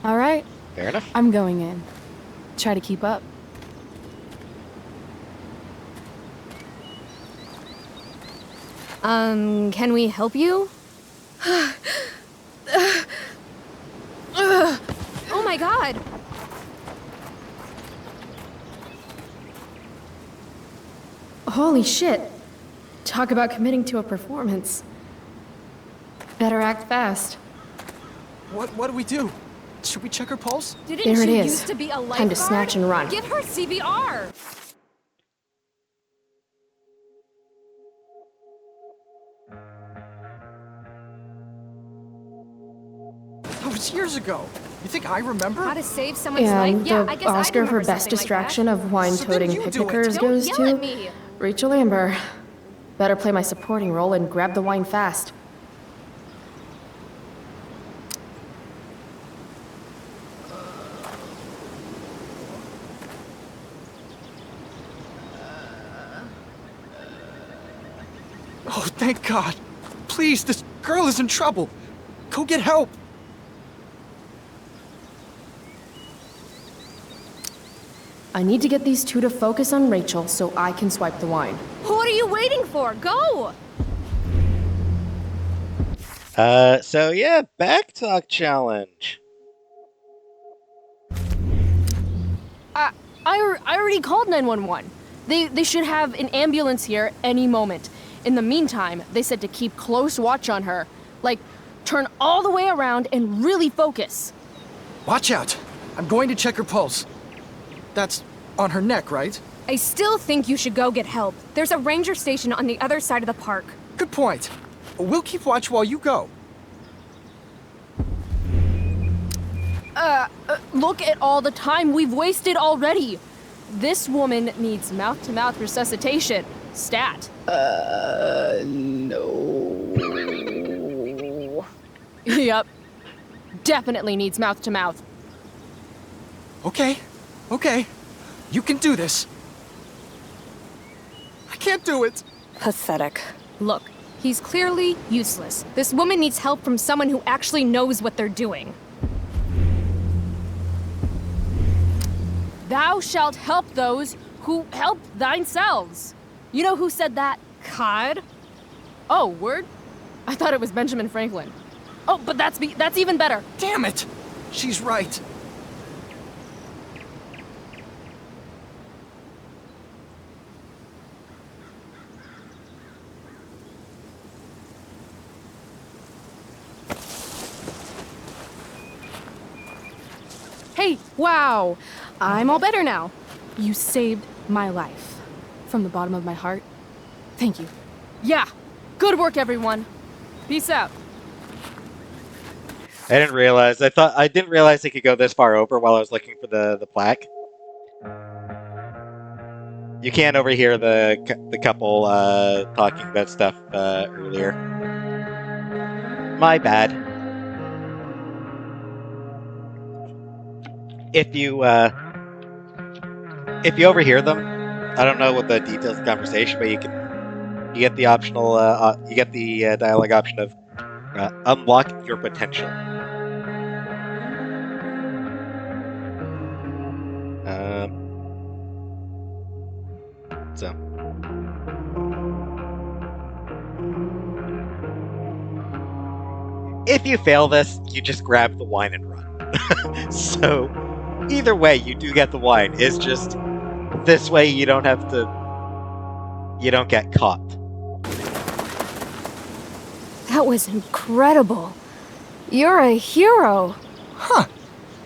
All right, Fair enough. I'm going in. Try to keep up. Can we help you? Oh my god! Holy shit. Talk about committing to a performance. Better act fast. What do we do? Should we check her pulse? Didn't There it you is. used to be a lifeguard? Time to snatch and run. Give her CPR! That was years ago. You think I remember? How to save someone's And life? Yeah, the I guess I'd Oscar for remember Best something like Distraction that. of wine-toting So then you do it. picnickers Don't goes yell to at me. Rachel Amber. Better play my supporting role and grab the wine fast. Oh, thank God. Please, this girl is in trouble. Go get help. I need to get these two to focus on Rachel so I can swipe the wine. What are you waiting for? Go! So yeah, back talk challenge. I already called 911. They should have an ambulance here any moment. In the meantime, they said to keep close watch on her. Like, turn all the way around and really focus. Watch out. I'm going to check her pulse. That's on her neck, right? I still think you should go get help. There's a ranger station on the other side of the park. Good point. We'll keep watch while you go. Look at all the time we've wasted already. This woman needs mouth-to-mouth resuscitation. Stat. No. Yep. Definitely needs mouth-to-mouth. Okay. You can do this. I can't do it. Pathetic. Look, he's clearly useless. This woman needs help from someone who actually knows what they're doing. Thou shalt help those who help thyself. You know who said that? God? Oh, word? I thought it was Benjamin Franklin. Oh, but that's even better. Damn it. She's right. Hey, wow! I'm all better now. You saved my life. From the bottom of my heart, thank you. Yeah. Good work, everyone. Peace out. I didn't realize. I didn't realize they could go this far over while I was looking for the plaque. You can't overhear the couple talking about stuff earlier. My bad. If you overhear them, I don't know what the details of the conversation, but you get the optional you get the dialogue option of unlock your potential. So. If you fail this, you just grab the wine and run. So, either way, you do get the wine. It's just this way you don't have to. You don't get caught. That was incredible. You're a hero. Huh.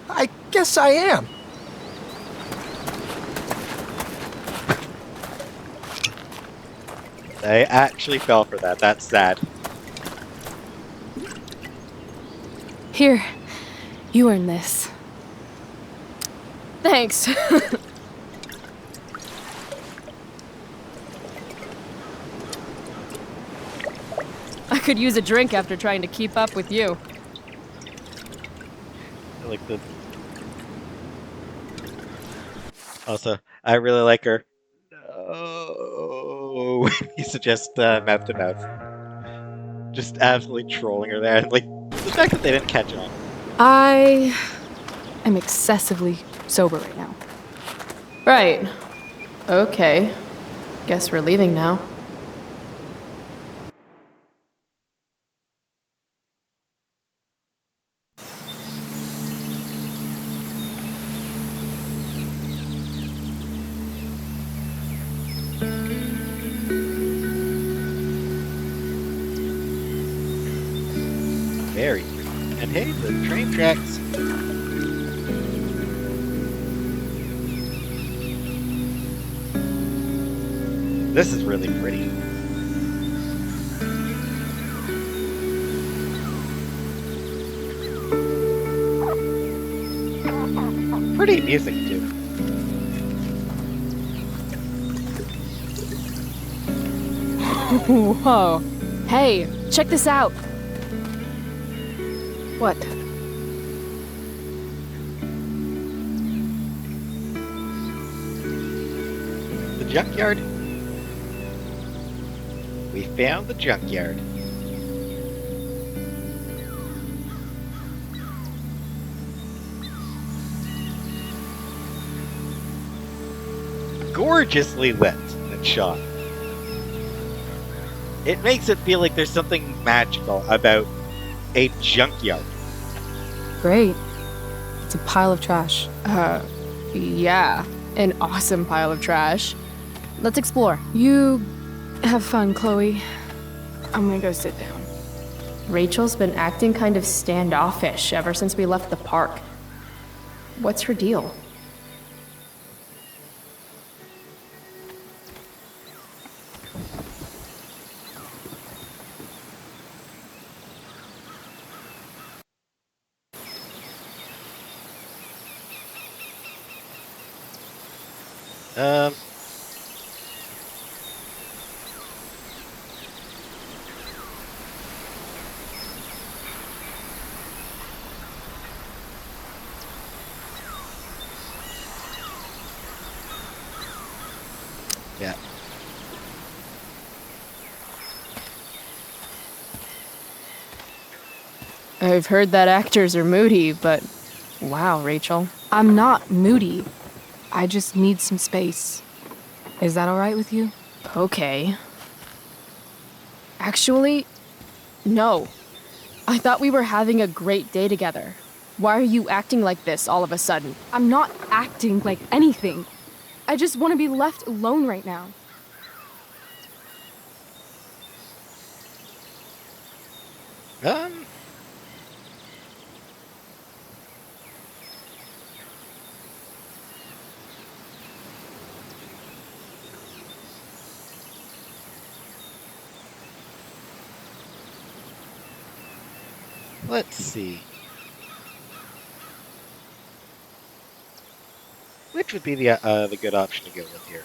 I guess I am. I actually fell for that. That's sad. Here, you earned this. Thanks. could use a drink after trying to keep up with you. Like the. Also, I really like her. Oh, he suggests mouth to mouth. Just absolutely trolling her there. And, like, the fact that they didn't catch on. I am excessively sober right now. Right. Okay. Guess we're leaving now. Very pretty. And hey, the train tracks. This is really pretty. Pretty music too. Whoa. Hey, check this out. What? The junkyard? We found the junkyard. Gorgeously lit and shot. It makes it feel like there's something magical about a junkyard. Great. It's a pile of trash. Yeah, an awesome pile of trash. Let's explore. You have fun, Chloe. I'm gonna go sit down. Rachel's been acting kind of standoffish ever since we left the park. What's her deal? Um. Yeah. I've heard that actors are moody, but wow, Rachel. I'm not moody. I just need some space. Is that all right with you? Okay. Actually, no. I thought we were having a great day together. Why are you acting like this all of a sudden? I'm not acting like anything. I just want to be left alone right now. Um. Let's see. Which would be the good option to go with here?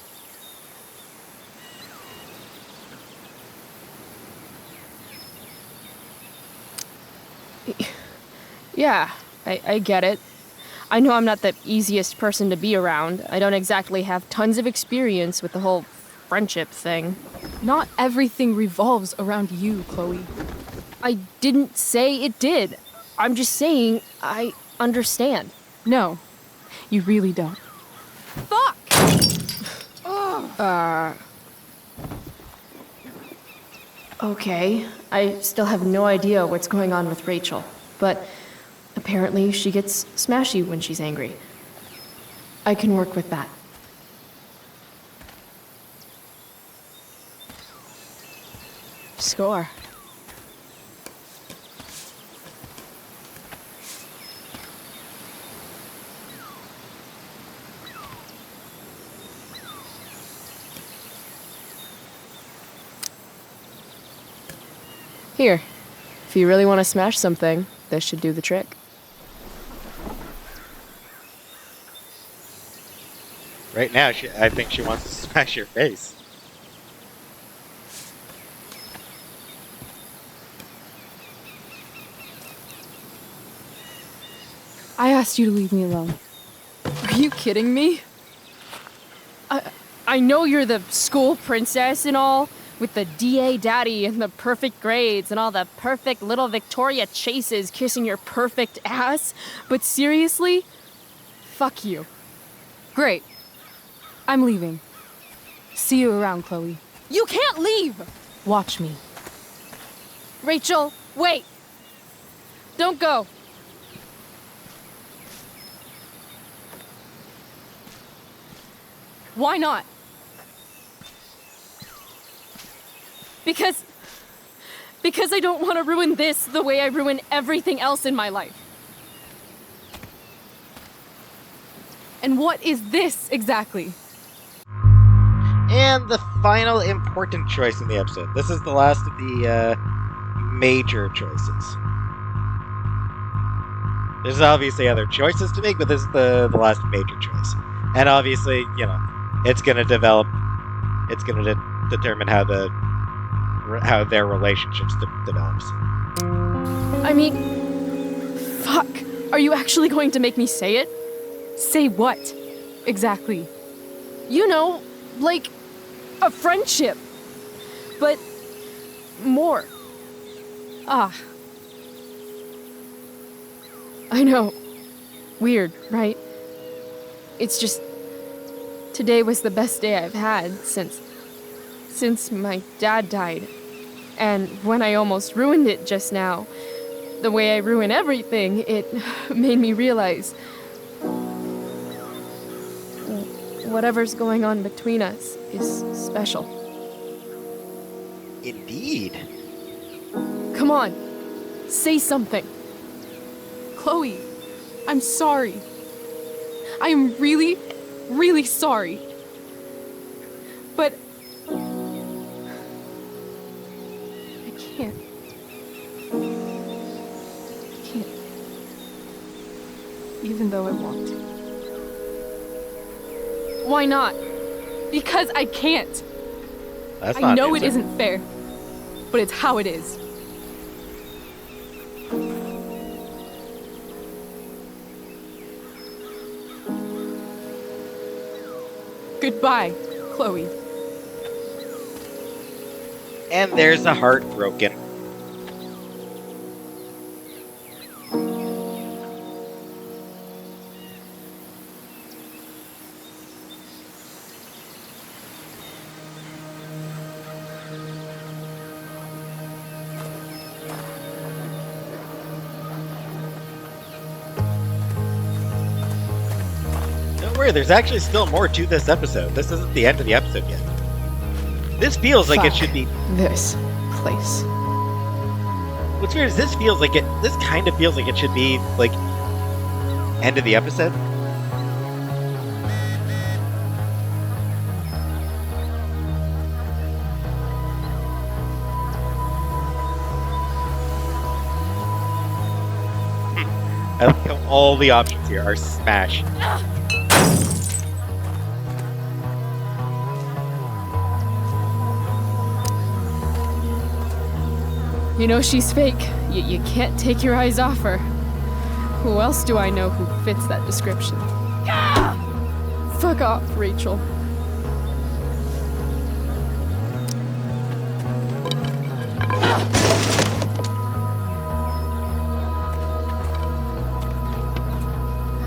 Yeah, I get it. I know I'm not the easiest person to be around. I don't exactly have tons of experience with the whole friendship thing. Not everything revolves around you, Chloe. I didn't say it did. I'm just saying I understand. No, you really don't. Fuck! Okay, I still have no idea what's going on with Rachel, but apparently she gets smashy when she's angry. I can work with that. Score. Here, if you really want to smash something, this should do the trick. Right now, I think she wants to smash your face. I asked you to leave me alone. Are you kidding me? I know you're the school princess and all, with the DA daddy and the perfect grades and all the perfect little Victoria chases kissing your perfect ass, but seriously? Fuck you. Great. I'm leaving. See you around, Chloe. You can't leave! Watch me. Rachel, wait! Don't go. Why not? Because I don't want to ruin this the way I ruin everything else in my life. And what is this exactly? And the final important choice in the episode. This is the last of the major choices. There's obviously other choices to make, but this is the last major choice. And obviously, you know, it's going to develop. It's going to determine how their relationships develops. I mean, fuck. Are you actually going to make me say it? Say what? Exactly. You know, like a friendship. But more. Ah, I know. Weird, right? It's just today was the best day I've had since my dad died. And when I almost ruined it just now, the way I ruin everything, it made me realize whatever's going on between us is special. Indeed. Come on, say something. Chloe, I'm sorry. I am really, really sorry. But I can't. I can't. Even though I want to. Why not? Because I can't. That's I not know an it answer. isn't fair, but it's how it is. Goodbye, Chloe. And there's a heart broken. Don't worry, there's actually still more to this episode. This isn't the end of the episode yet. This feels like it Fuck should be. this place. What's weird is this feels like it. This kind of feels like it should be like end of the episode. I like how all the options here are smash. You know she's fake. You can't take your eyes off her. Who else do I know who fits that description? Fuck off, Rachel.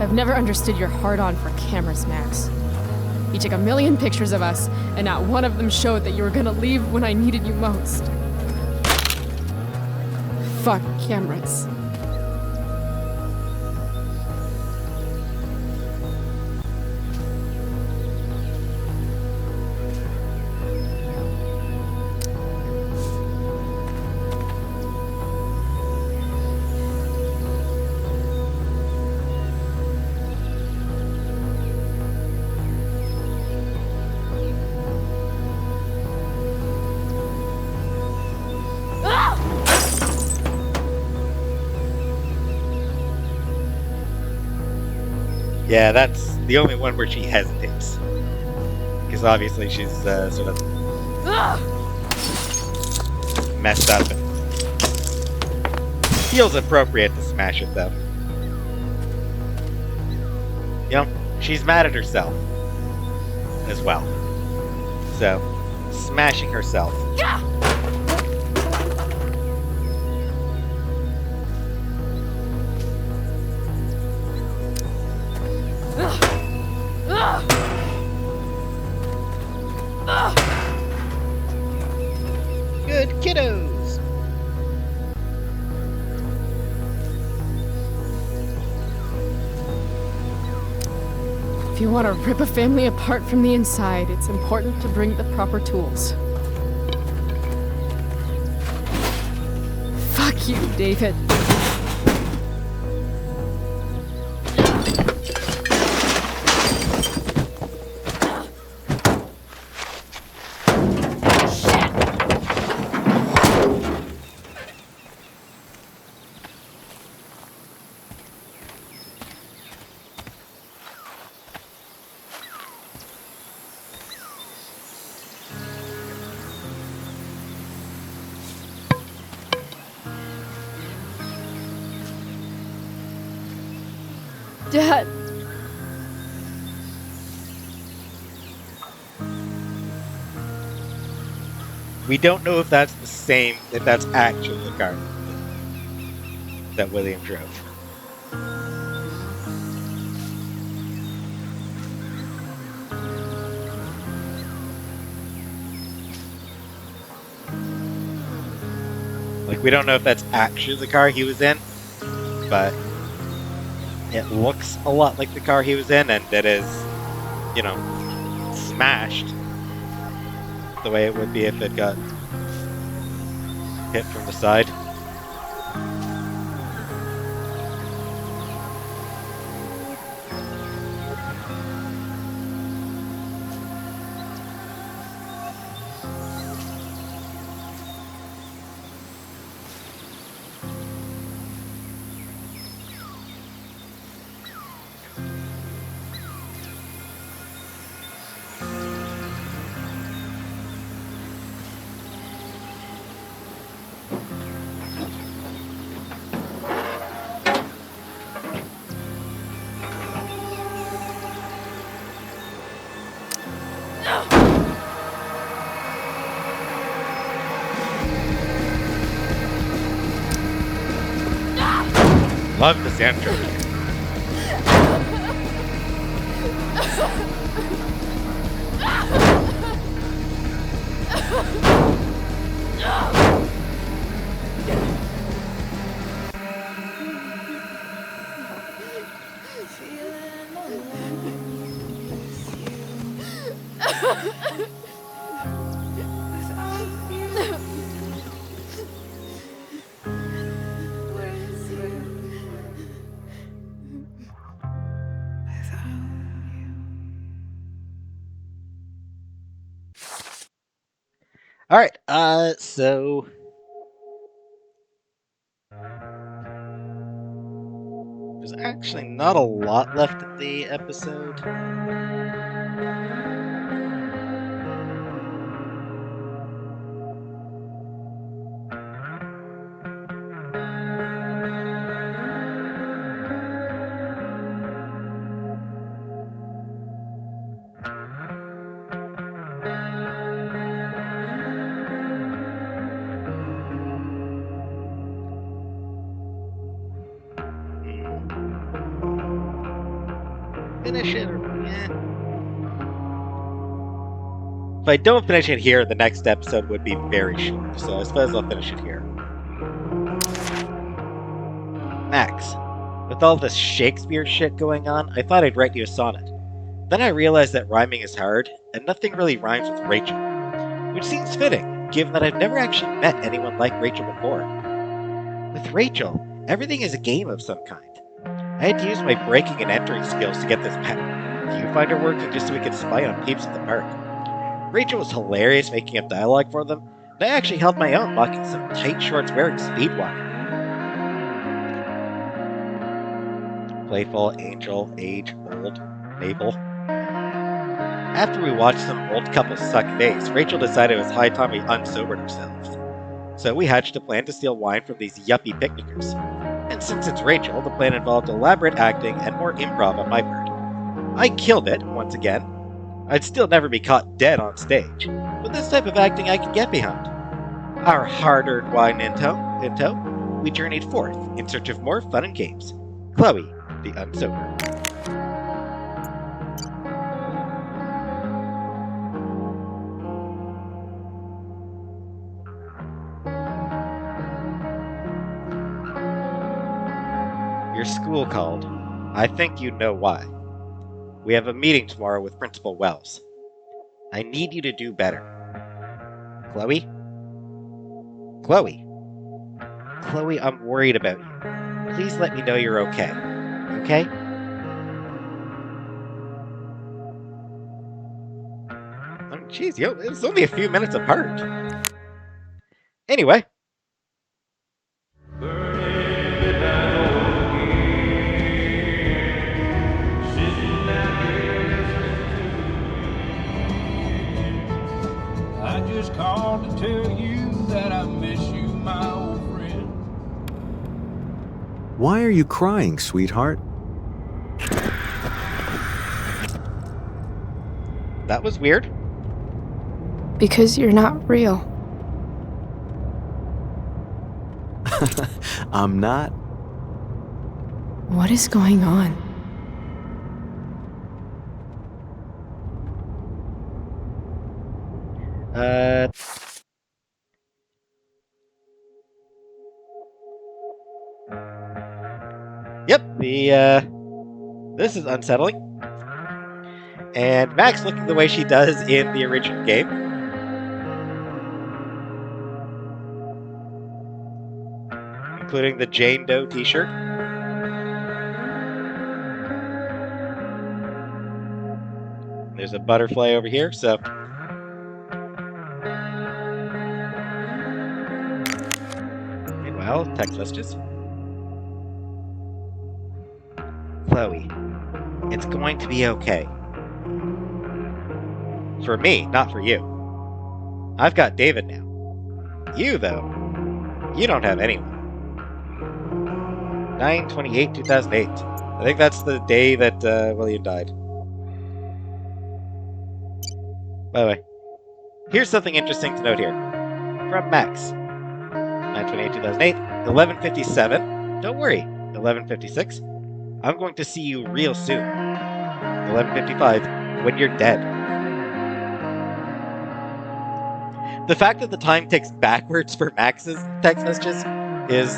I've never understood your hard-on for cameras, Max. You took a million pictures of us, and not one of them showed that you were gonna leave when I needed you most. Fuck cameras. Yeah, that's the only one where she hesitates. Because obviously she's sort of messed up. And feels appropriate to smash it, though. she's mad at herself as well. So, smashing herself. Good kiddos! If you want to rip a family apart from the inside, it's important to bring the proper tools. Fuck you, David. Dad. We don't know if that's the same, if that's actually the car that William drove. Like, we don't know if that's actually the car he was in, but it looks a lot like the car he was in, and it is, smashed the way it would be if it got hit from the side. Love the soundtrack. All right, so there's actually not a lot left in the episode. Finish it, or if I don't finish it here, the next episode would be very short, so I suppose I'll finish it here. Max, with all this Shakespeare shit going on, I thought I'd write you a sonnet. Then I realized that rhyming is hard, and nothing really rhymes with Rachel. Which seems fitting, given that I've never actually met anyone like Rachel before. With Rachel, everything is a game of some kind. I had to use my breaking and entering skills to get this pen. Viewfinder working just so we could spy on peeps at the park. Rachel was hilarious making up dialogue for them, and I actually held my own mocking some tight shorts wearing Speedwagon. Playful, Angel, Age, Old, Mabel. After we watched some old couple suck face, Rachel decided it was high time we unsobered ourselves. So we hatched a plan to steal wine from these yuppie picnickers. And since it's Rachel, the plan involved elaborate acting and more improv on my part. I killed it, once again. I'd still never be caught dead on stage, but this type of acting I can get behind. Our hard-earned wine in tow, we journeyed forth in search of more fun and games. Chloe, the Unsober. Your school called. I think you know why. We have a meeting tomorrow with Principal Wells. I need you to do better. Chloe? Chloe? Chloe, I'm worried about you. Please let me know you're okay. Okay? Oh, jeez, yo, it was only a few minutes apart. Anyway. I just called to tell you that I miss you, my old friend. Why are you crying, sweetheart? That was weird. Because you're not real. I'm not. What is going on? Yep, this is unsettling. And Max looking the way she does in the original game. Including the Jane Doe t-shirt. There's a butterfly over here, so... Meanwhile, text messages. Chloe, it's going to be okay. For me, not for you. I've got David now. You, though, you don't have anyone. 9/28/2008. I think that's the day that William died. By the way, here's something interesting to note here. From Max. 9/28/2008, 11:57. Don't worry, 11:56. I'm going to see you real soon. 11:55, when you're dead. The fact that the time ticks backwards for Max's text messages is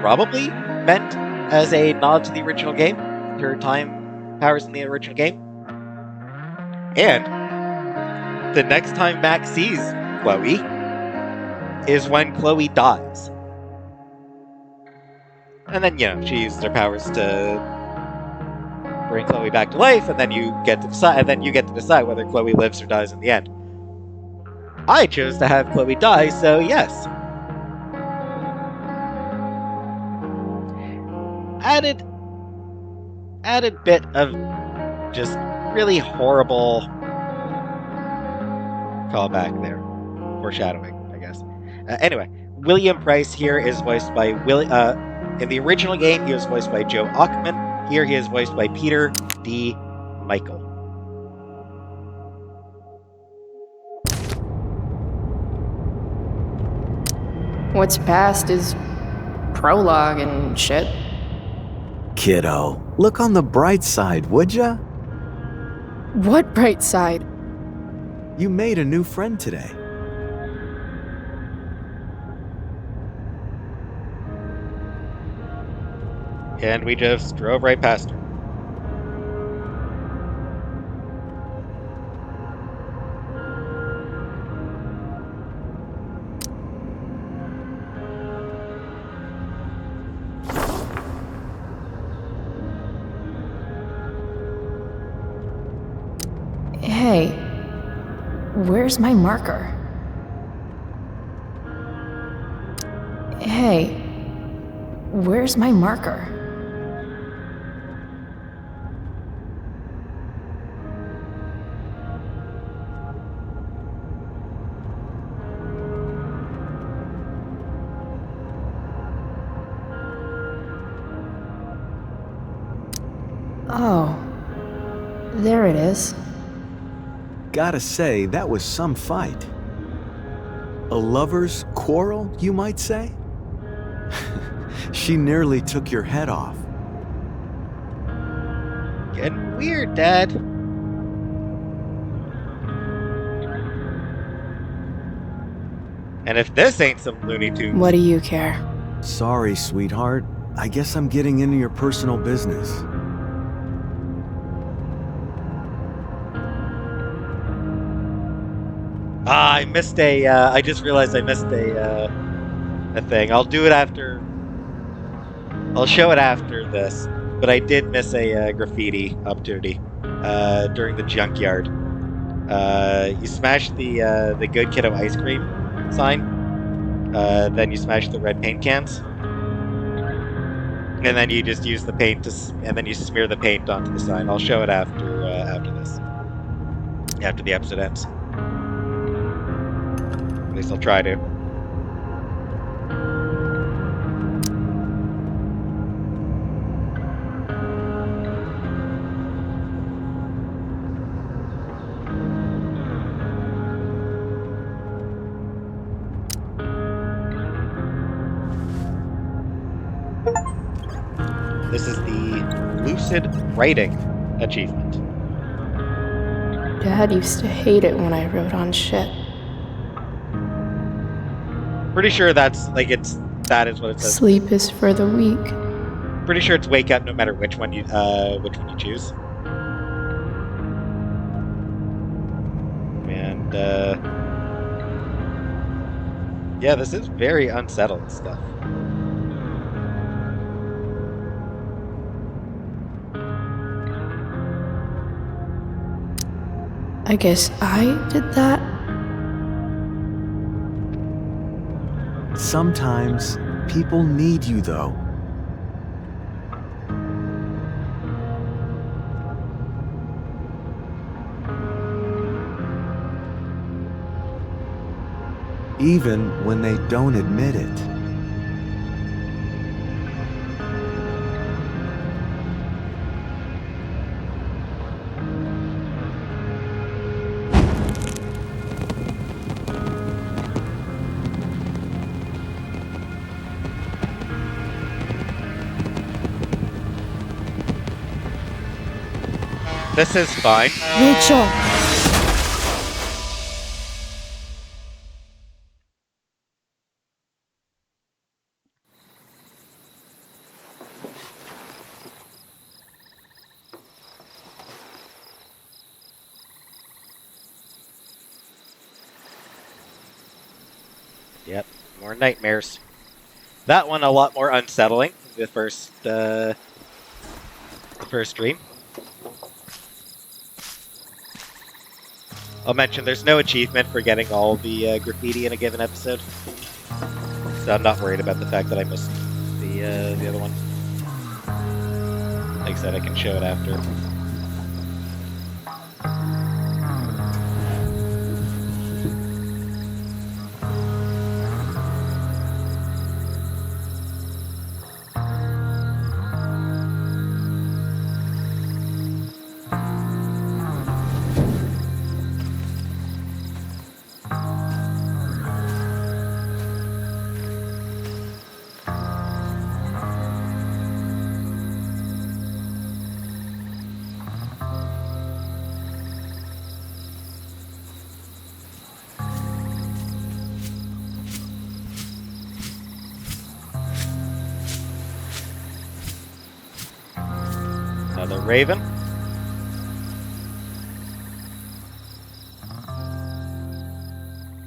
probably meant as a nod to the original game. Her time powers in the original game. And the next time Max sees Chloe is when Chloe dies. And then, she used her powers to bring Chloe back to life, and then you get to decide whether Chloe lives or dies in the end. I chose to have Chloe die, so yes. Added bit of just really horrible callback there. Foreshadowing, I guess. Anyway, William Price here is voiced by in the original game, he was voiced by Joe Ockman. Here he is voiced by Peter D. Michael. What's past is prologue and shit. Kiddo, look on the bright side, would ya? What bright side? You made a new friend today. And we just drove right past her. Hey, where's my marker? Hey, where's my marker? Oh, There it is. Gotta say, that was some fight. A lover's quarrel, you might say? She nearly took your head off. Getting weird, Dad. And if this ain't some Looney Tunes. What do you care? Sorry, sweetheart. I guess I'm getting into your personal business. I missed I just realized I missed a thing. I'll do it after. I'll show it after this. But I did miss a graffiti opportunity during the junkyard. You smashed the Good Kiddo ice cream sign. Then you smashed the red paint cans. And then you just use the paint and then you smear the paint onto the sign. I'll show it after this. After the episode ends. At least I'll try to. This is the lucid writing achievement. Dad used to hate it when I wrote on shit. Pretty sure that is what it says. Sleep is for the weak. Pretty sure it's wake up no matter which one you choose. And yeah, this is very unsettled stuff. I guess I did that. Sometimes people need you, though. Even when they don't admit it. This is fine. Rachel! Yep, more nightmares. That one a lot more unsettling. The first dream. I'll mention there's no achievement for getting all the graffiti in a given episode, so I'm not worried about the fact that I missed the other one. Like I said, I can show it after. Another raven.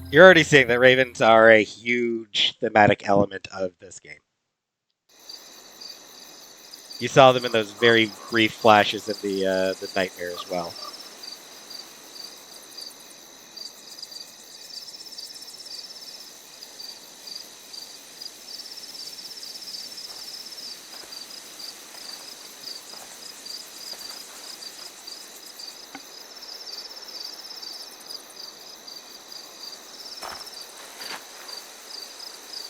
You're already seeing that ravens are a huge thematic element of this game. You saw them in those very brief flashes in the nightmare as well.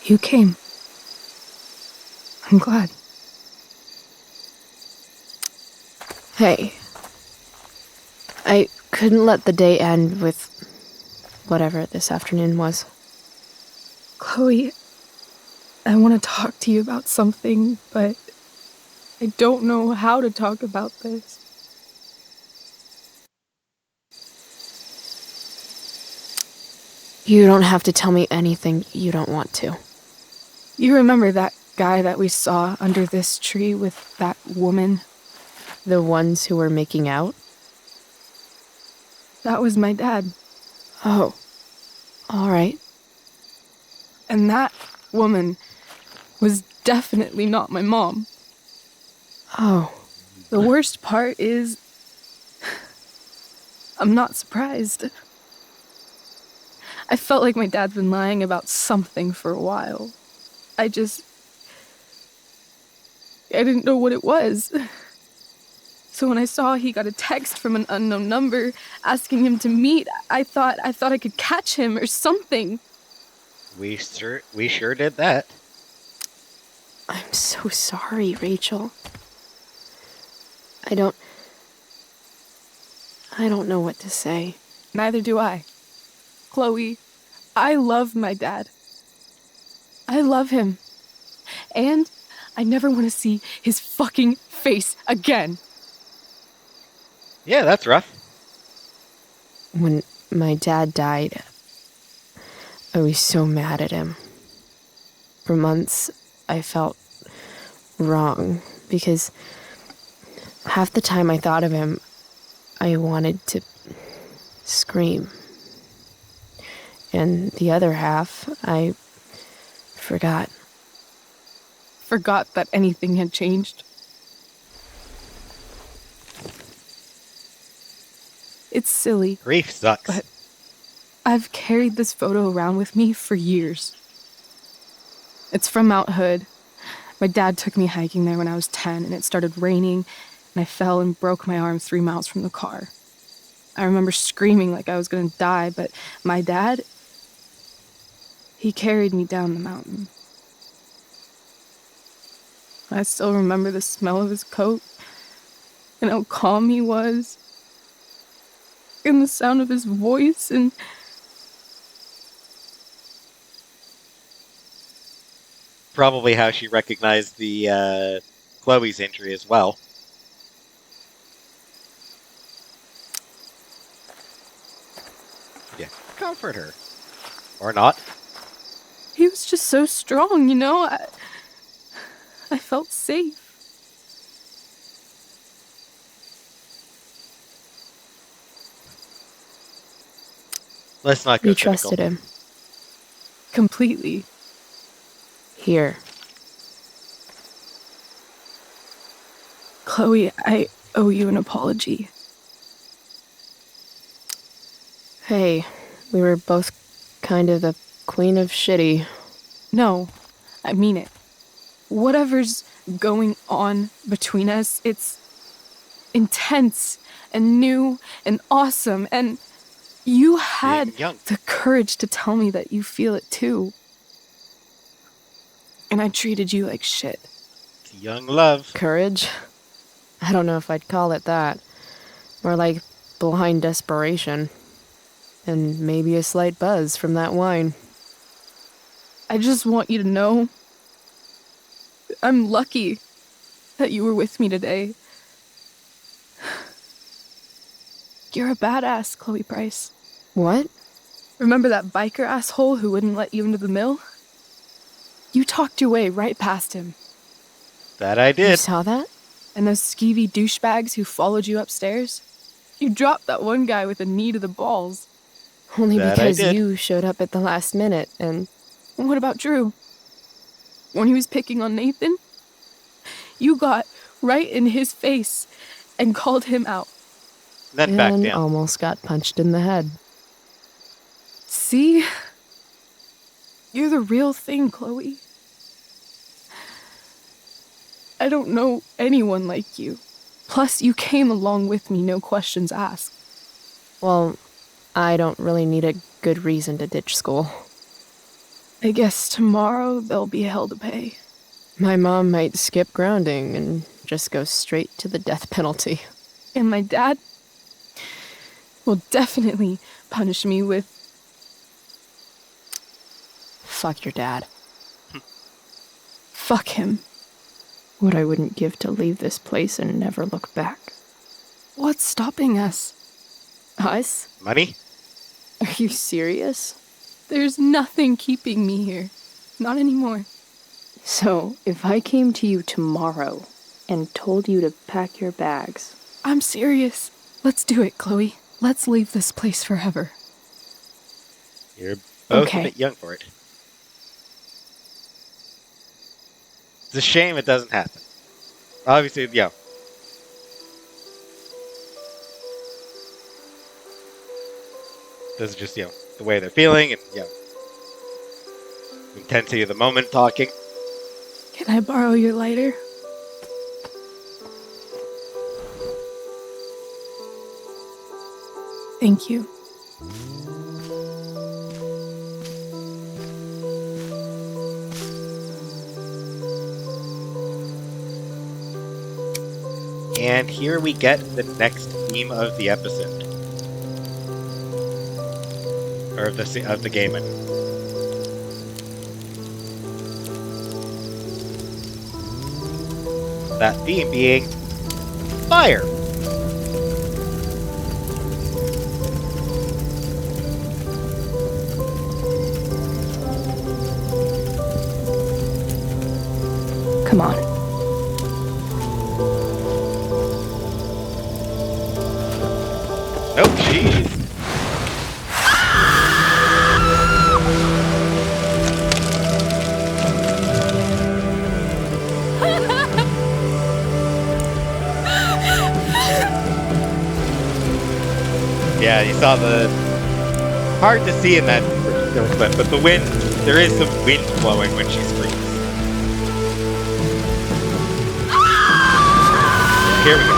You came. I'm glad. Hey, I couldn't let the day end with whatever this afternoon was. Chloe, I want to talk to you about something, but I don't know how to talk about this. You don't have to tell me anything you don't want to. You remember that guy that we saw under this tree with that woman? The ones who were making out? That was my dad. Oh. All right. And that woman was definitely not my mom. Oh. The worst part is, I'm not surprised. I felt like my dad's been lying about something for a while. I didn't know what it was. So when I saw he got a text from an unknown number asking him to meet, I thought I could catch him or something. We sure did that. I'm so sorry, Rachel. I don't know what to say. Neither do I. Chloe, I love my dad. I love him. And I never want to see his fucking face again. Yeah, that's rough. When my dad died, I was so mad at him. For months, I felt wrong because half the time I thought of him, I wanted to scream. And the other half, I forgot. Forgot that anything had changed. It's silly, Grief sucks. but I've carried this photo around with me for years. It's from Mount Hood. My dad took me hiking there when I was 10, and it started raining, and I fell and broke my arm 3 miles from the car. I remember screaming like I was gonna die, but my dad, he carried me down the mountain. I still remember the smell of his coat, and how calm he was, and the sound of his voice, and Probably how she recognized the Chloe's injury as well. Yeah, comfort her. Or not. he was just so strong, you know? I felt safe. Let's not go You cynical. trusted him. Completely. Here. Chloe, I owe you an apology. Hey, we were both kind of the queen of shitty. No, I mean it. Whatever's going on between us, it's intense and new and awesome, and you had Being young. the courage to tell me that you feel it too. And I treated you like shit. It's young love. Courage? I don't know if I'd call it that. More like blind desperation. And maybe a slight buzz from that wine. I just want you to know I'm lucky that you were with me today. You're a badass, Chloe Price. What? Remember that biker asshole who wouldn't let you into the mill? You talked your way right past him. That I You did. saw that? And those skeevy douchebags who followed you upstairs? You dropped that one guy with a knee to the balls. Only That I because did. you showed up at the last minute and... And what about Drew? When he was picking on Nathan? You got right in his face and called him out. Then back and down. almost got punched in the head. See? You're the real thing, Chloe. I don't know anyone like you. Plus, you came along with me, no questions asked. Well, I don't really need a good reason to ditch school. I guess tomorrow there'll be hell to pay. My mom might skip grounding and just go straight to the death penalty. And my dad? will definitely punish me with... Fuck your dad. Fuck him. What I wouldn't give to leave this place and never look back. What's stopping us? Us? Money? Are you serious? There's nothing keeping me here. Not anymore. So, if I came to you tomorrow and told you to pack your bags... I'm serious. Let's do it, Chloe. Let's leave this place forever. You're both Okay. a bit young for it. It's a shame it doesn't happen. Obviously, yeah. This is just, the way they're feeling and, intensity of the moment talking. Can I borrow your lighter? Thank you. And here we get the next theme of the episode. Or of the game, I mean. That theme being fire. Come on. Oh, jeez. Yeah, you saw the... Hard to see in that clip, but the wind... There is some wind blowing when she screams. Here we go.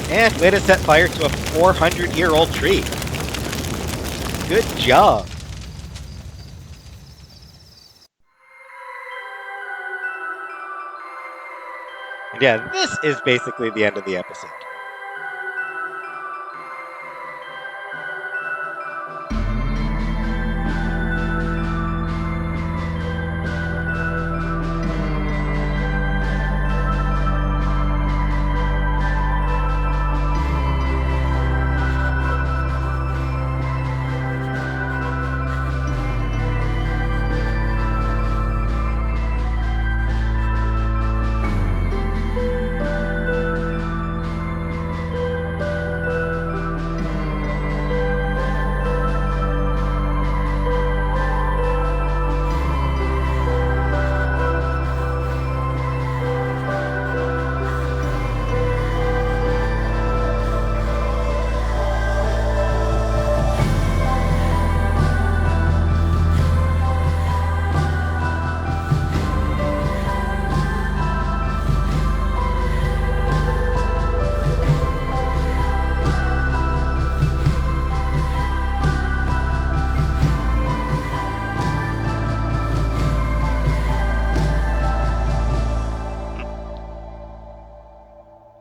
And way to set fire to a 400-year-old tree. Good job. And yeah, this is basically the end of the episode.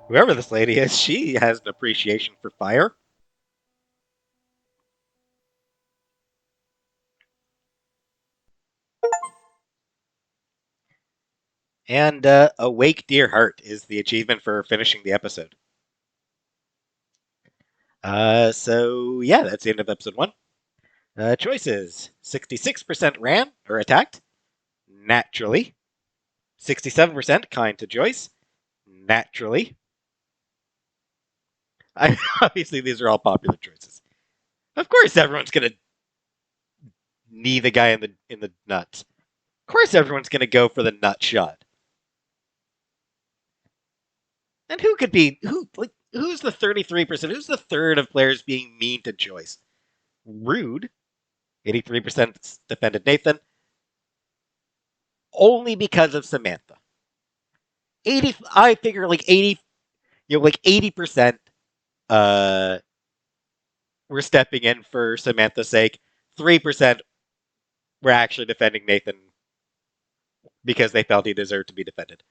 Whoever this lady is, she has an appreciation for fire. And Awake Dear Heart is the achievement for finishing the episode. So yeah, that's the end of episode 1. Choices. 66% ran or attacked. Naturally. 67% kind to Joyce. Naturally. Obviously, these are all popular choices. Of course, everyone's gonna knee the guy in the nuts. Of course, everyone's gonna go for the nut shot. And who's the 33%? Who's the third of players being mean to Joyce? Rude. 83% defended Nathan. only because of Samantha. I figure like 80, like 80%, were stepping in for Samantha's sake. 3% were actually defending Nathan because they felt he deserved to be defended.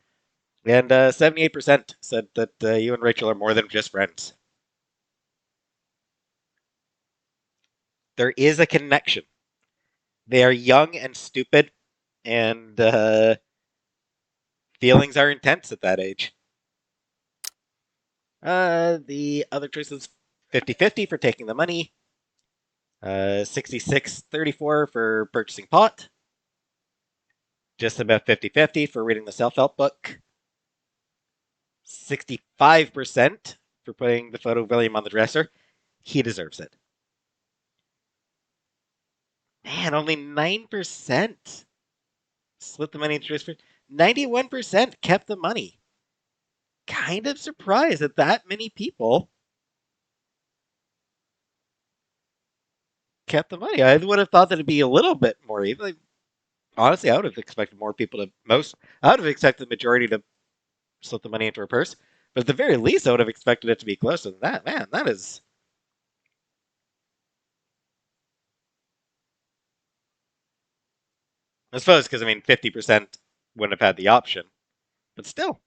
And 78% said that you and Rachel are more than just friends. There is a connection. They are young and stupid, and feelings are intense at that age. The other choices 50-50 for taking the money, 66-34 for purchasing pot, just about 50-50 for reading the self-help book, 65% for putting the photo of William on the dresser. He deserves it. Man, only 9% split the money into 91% kept the money. Kind of surprised that many people kept the money. I would have thought that it'd be a little bit more even. Honestly, I would have expected more people to I would have expected the majority to slip the money into her purse. But at the very least, I would have expected it to be closer than that. Man, that is. I suppose because, 50% wouldn't have had the option. But still.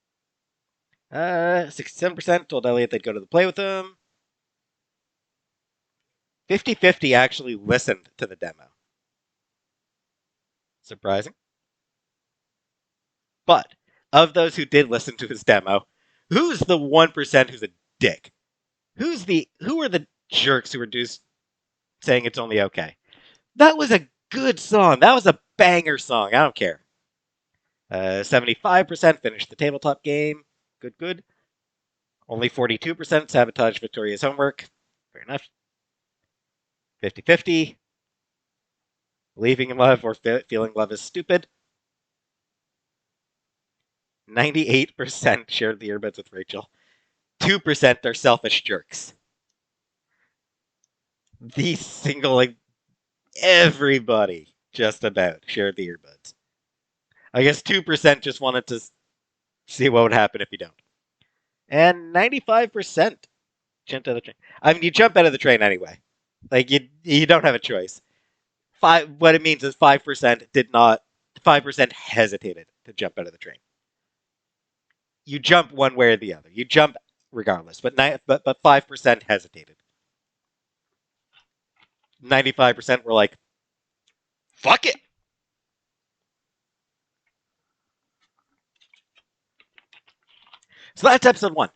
67% told Elliot they'd go to the play with him. 50-50 actually listened to the demo. Surprising. But of those who did listen to his demo, who's the 1% who's a dick? Who are the jerks who were just saying it's only okay? That was a good song. That was a banger song. I don't care. 75% finished the tabletop game. Good. Only 42% sabotaged Victoria's homework. Fair enough. 50-50. Believing in love or feeling love is stupid. 98% shared the earbuds with Rachel. 2% are selfish jerks. Everybody just about shared the earbuds. I guess 2% just wanted to see what would happen if you don't. And 95% jumped out of the train. You jump out of the train anyway. Like, you don't have a choice. What it means is 5% hesitated to jump out of the train. You jump one way or the other. You jump regardless, but 5% hesitated. 95% were like, fuck it. So that's episode 1.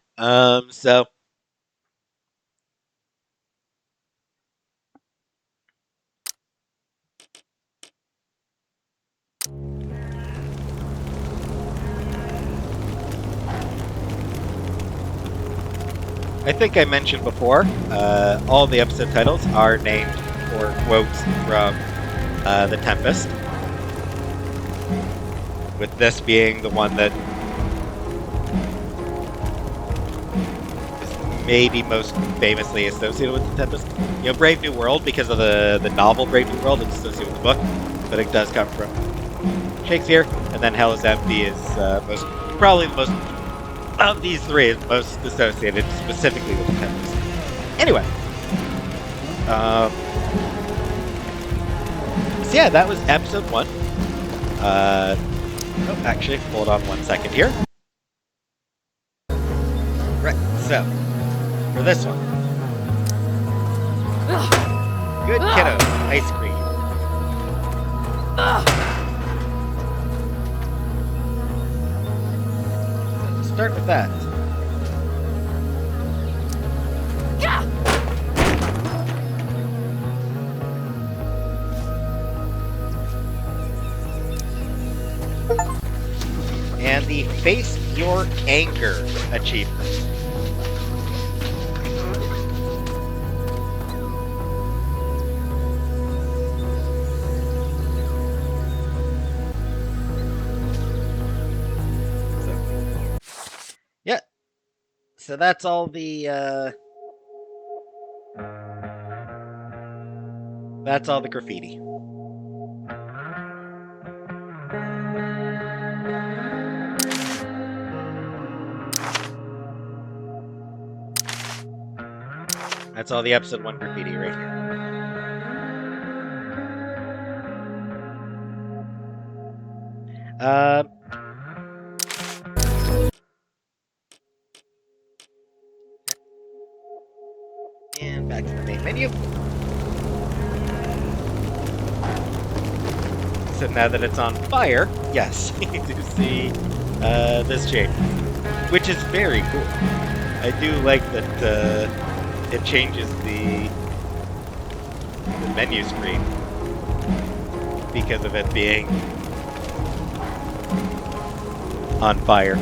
So I think I mentioned before, all the episode titles are named for quotes from The Tempest. With this being the one that is maybe most famously associated with The Tempest. Brave New World, because of the novel Brave New World, it's associated with the book, but it does come from Shakespeare. And then Hell is Empty is probably the most of these three is most associated specifically with The Tempest. Anyway. So yeah, that was episode 1. Actually, hold on 1 second here. Right, so, for this one. Good kiddo, ice cream. So, start with that. And the Face Your Anger achievement. Yeah. So that's all the graffiti. That's all the episode 1 graffiti right here. And back to the main menu. So now that it's on fire, yes, you do see this change, which is very cool. I do like that it changes the menu screen because of it being on fire.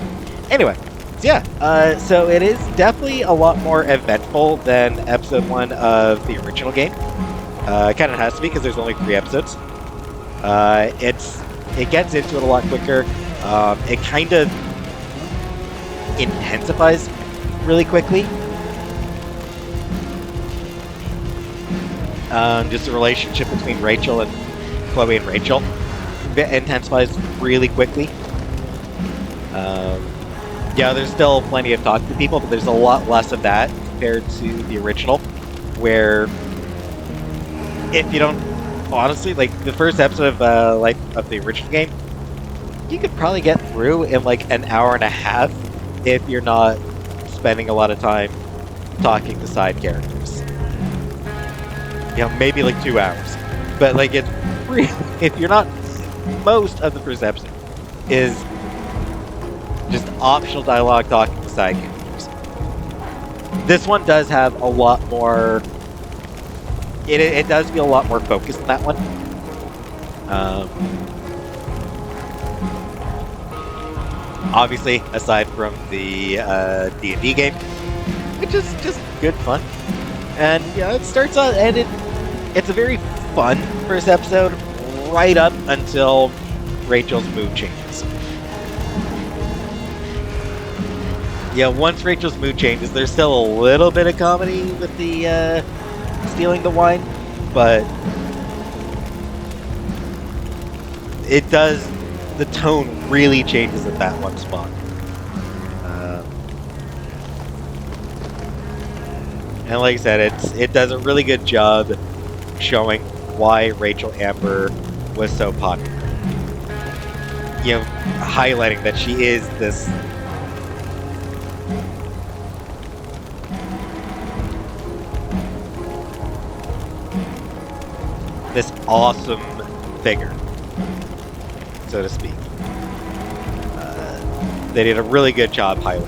Anyway, so yeah, so it is definitely a lot more eventful than episode 1 of the original game. It kind of has to be because there's only 3 episodes. It gets into it a lot quicker. It kind of intensifies really quickly. Just the relationship between Rachel and Chloe and Rachel intensifies really quickly. Yeah, there's still plenty of talking to people, but there's a lot less of that compared to the original, where if you don't, honestly, like the first episode of the original game, you could probably get through in like an hour and a half if you're not spending a lot of time talking to side characters. You know, maybe like 2 hours, but like it's really, if you're not, most of the first episode is just optional dialogue talking to side characters. This one does have a lot more. It does feel a lot more focused than that one. Obviously, aside from the D&D game, which is just good fun. And yeah, it starts out, and it's a very fun first episode, right up until Rachel's mood changes. Yeah, once Rachel's mood changes, there's still a little bit of comedy with the stealing the wine, but it does, the tone really changes at that one spot. And like I said, it does a really good job showing why Rachel Amber was so popular. You know, highlighting that she is this awesome figure, so to speak. They did a really good job highlighting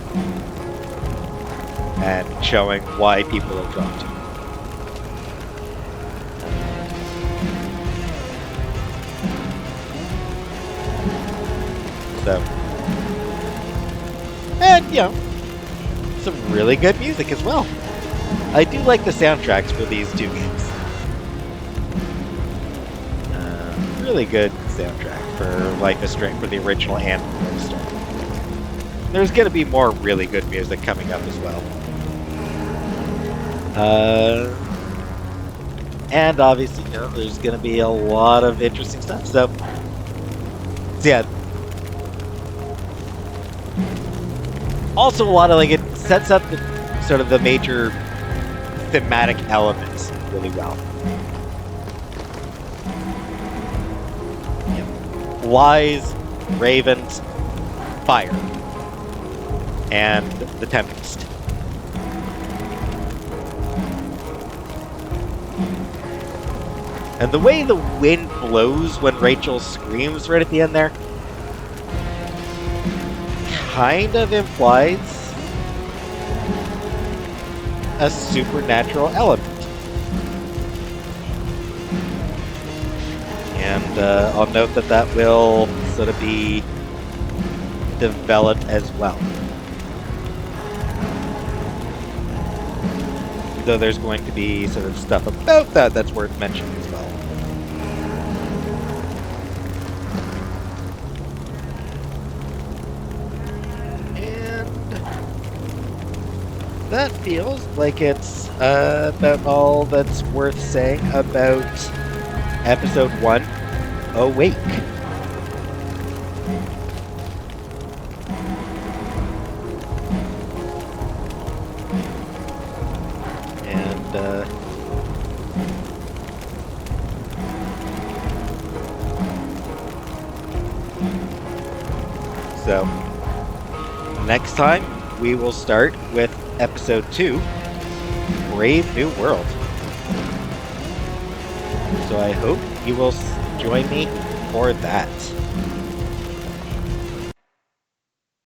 and showing why people are drawn to her. So, and you know, some really good music as well. I do like the soundtracks for these 2 games. Really good soundtrack for Life is Strange, for the original and for the story. There's going to be more really good music coming up as well. And obviously, you know, there's going to be a lot of interesting stuff. So yeah. Also, a lot of, like, it sets up the sort of the major thematic elements really well. Lies, ravens, fire, and the Tempest. And the way the wind blows when Rachel screams right at the end there kind of implies a supernatural element. And I'll note that that will sort of be developed as well. Though there's going to be sort of stuff about that that's worth mentioning as well. And that feels like it's about all that's worth saying about Episode 1, Awake. And So, next time we will start with episode 2, Brave New World. So I hope you will join me for that.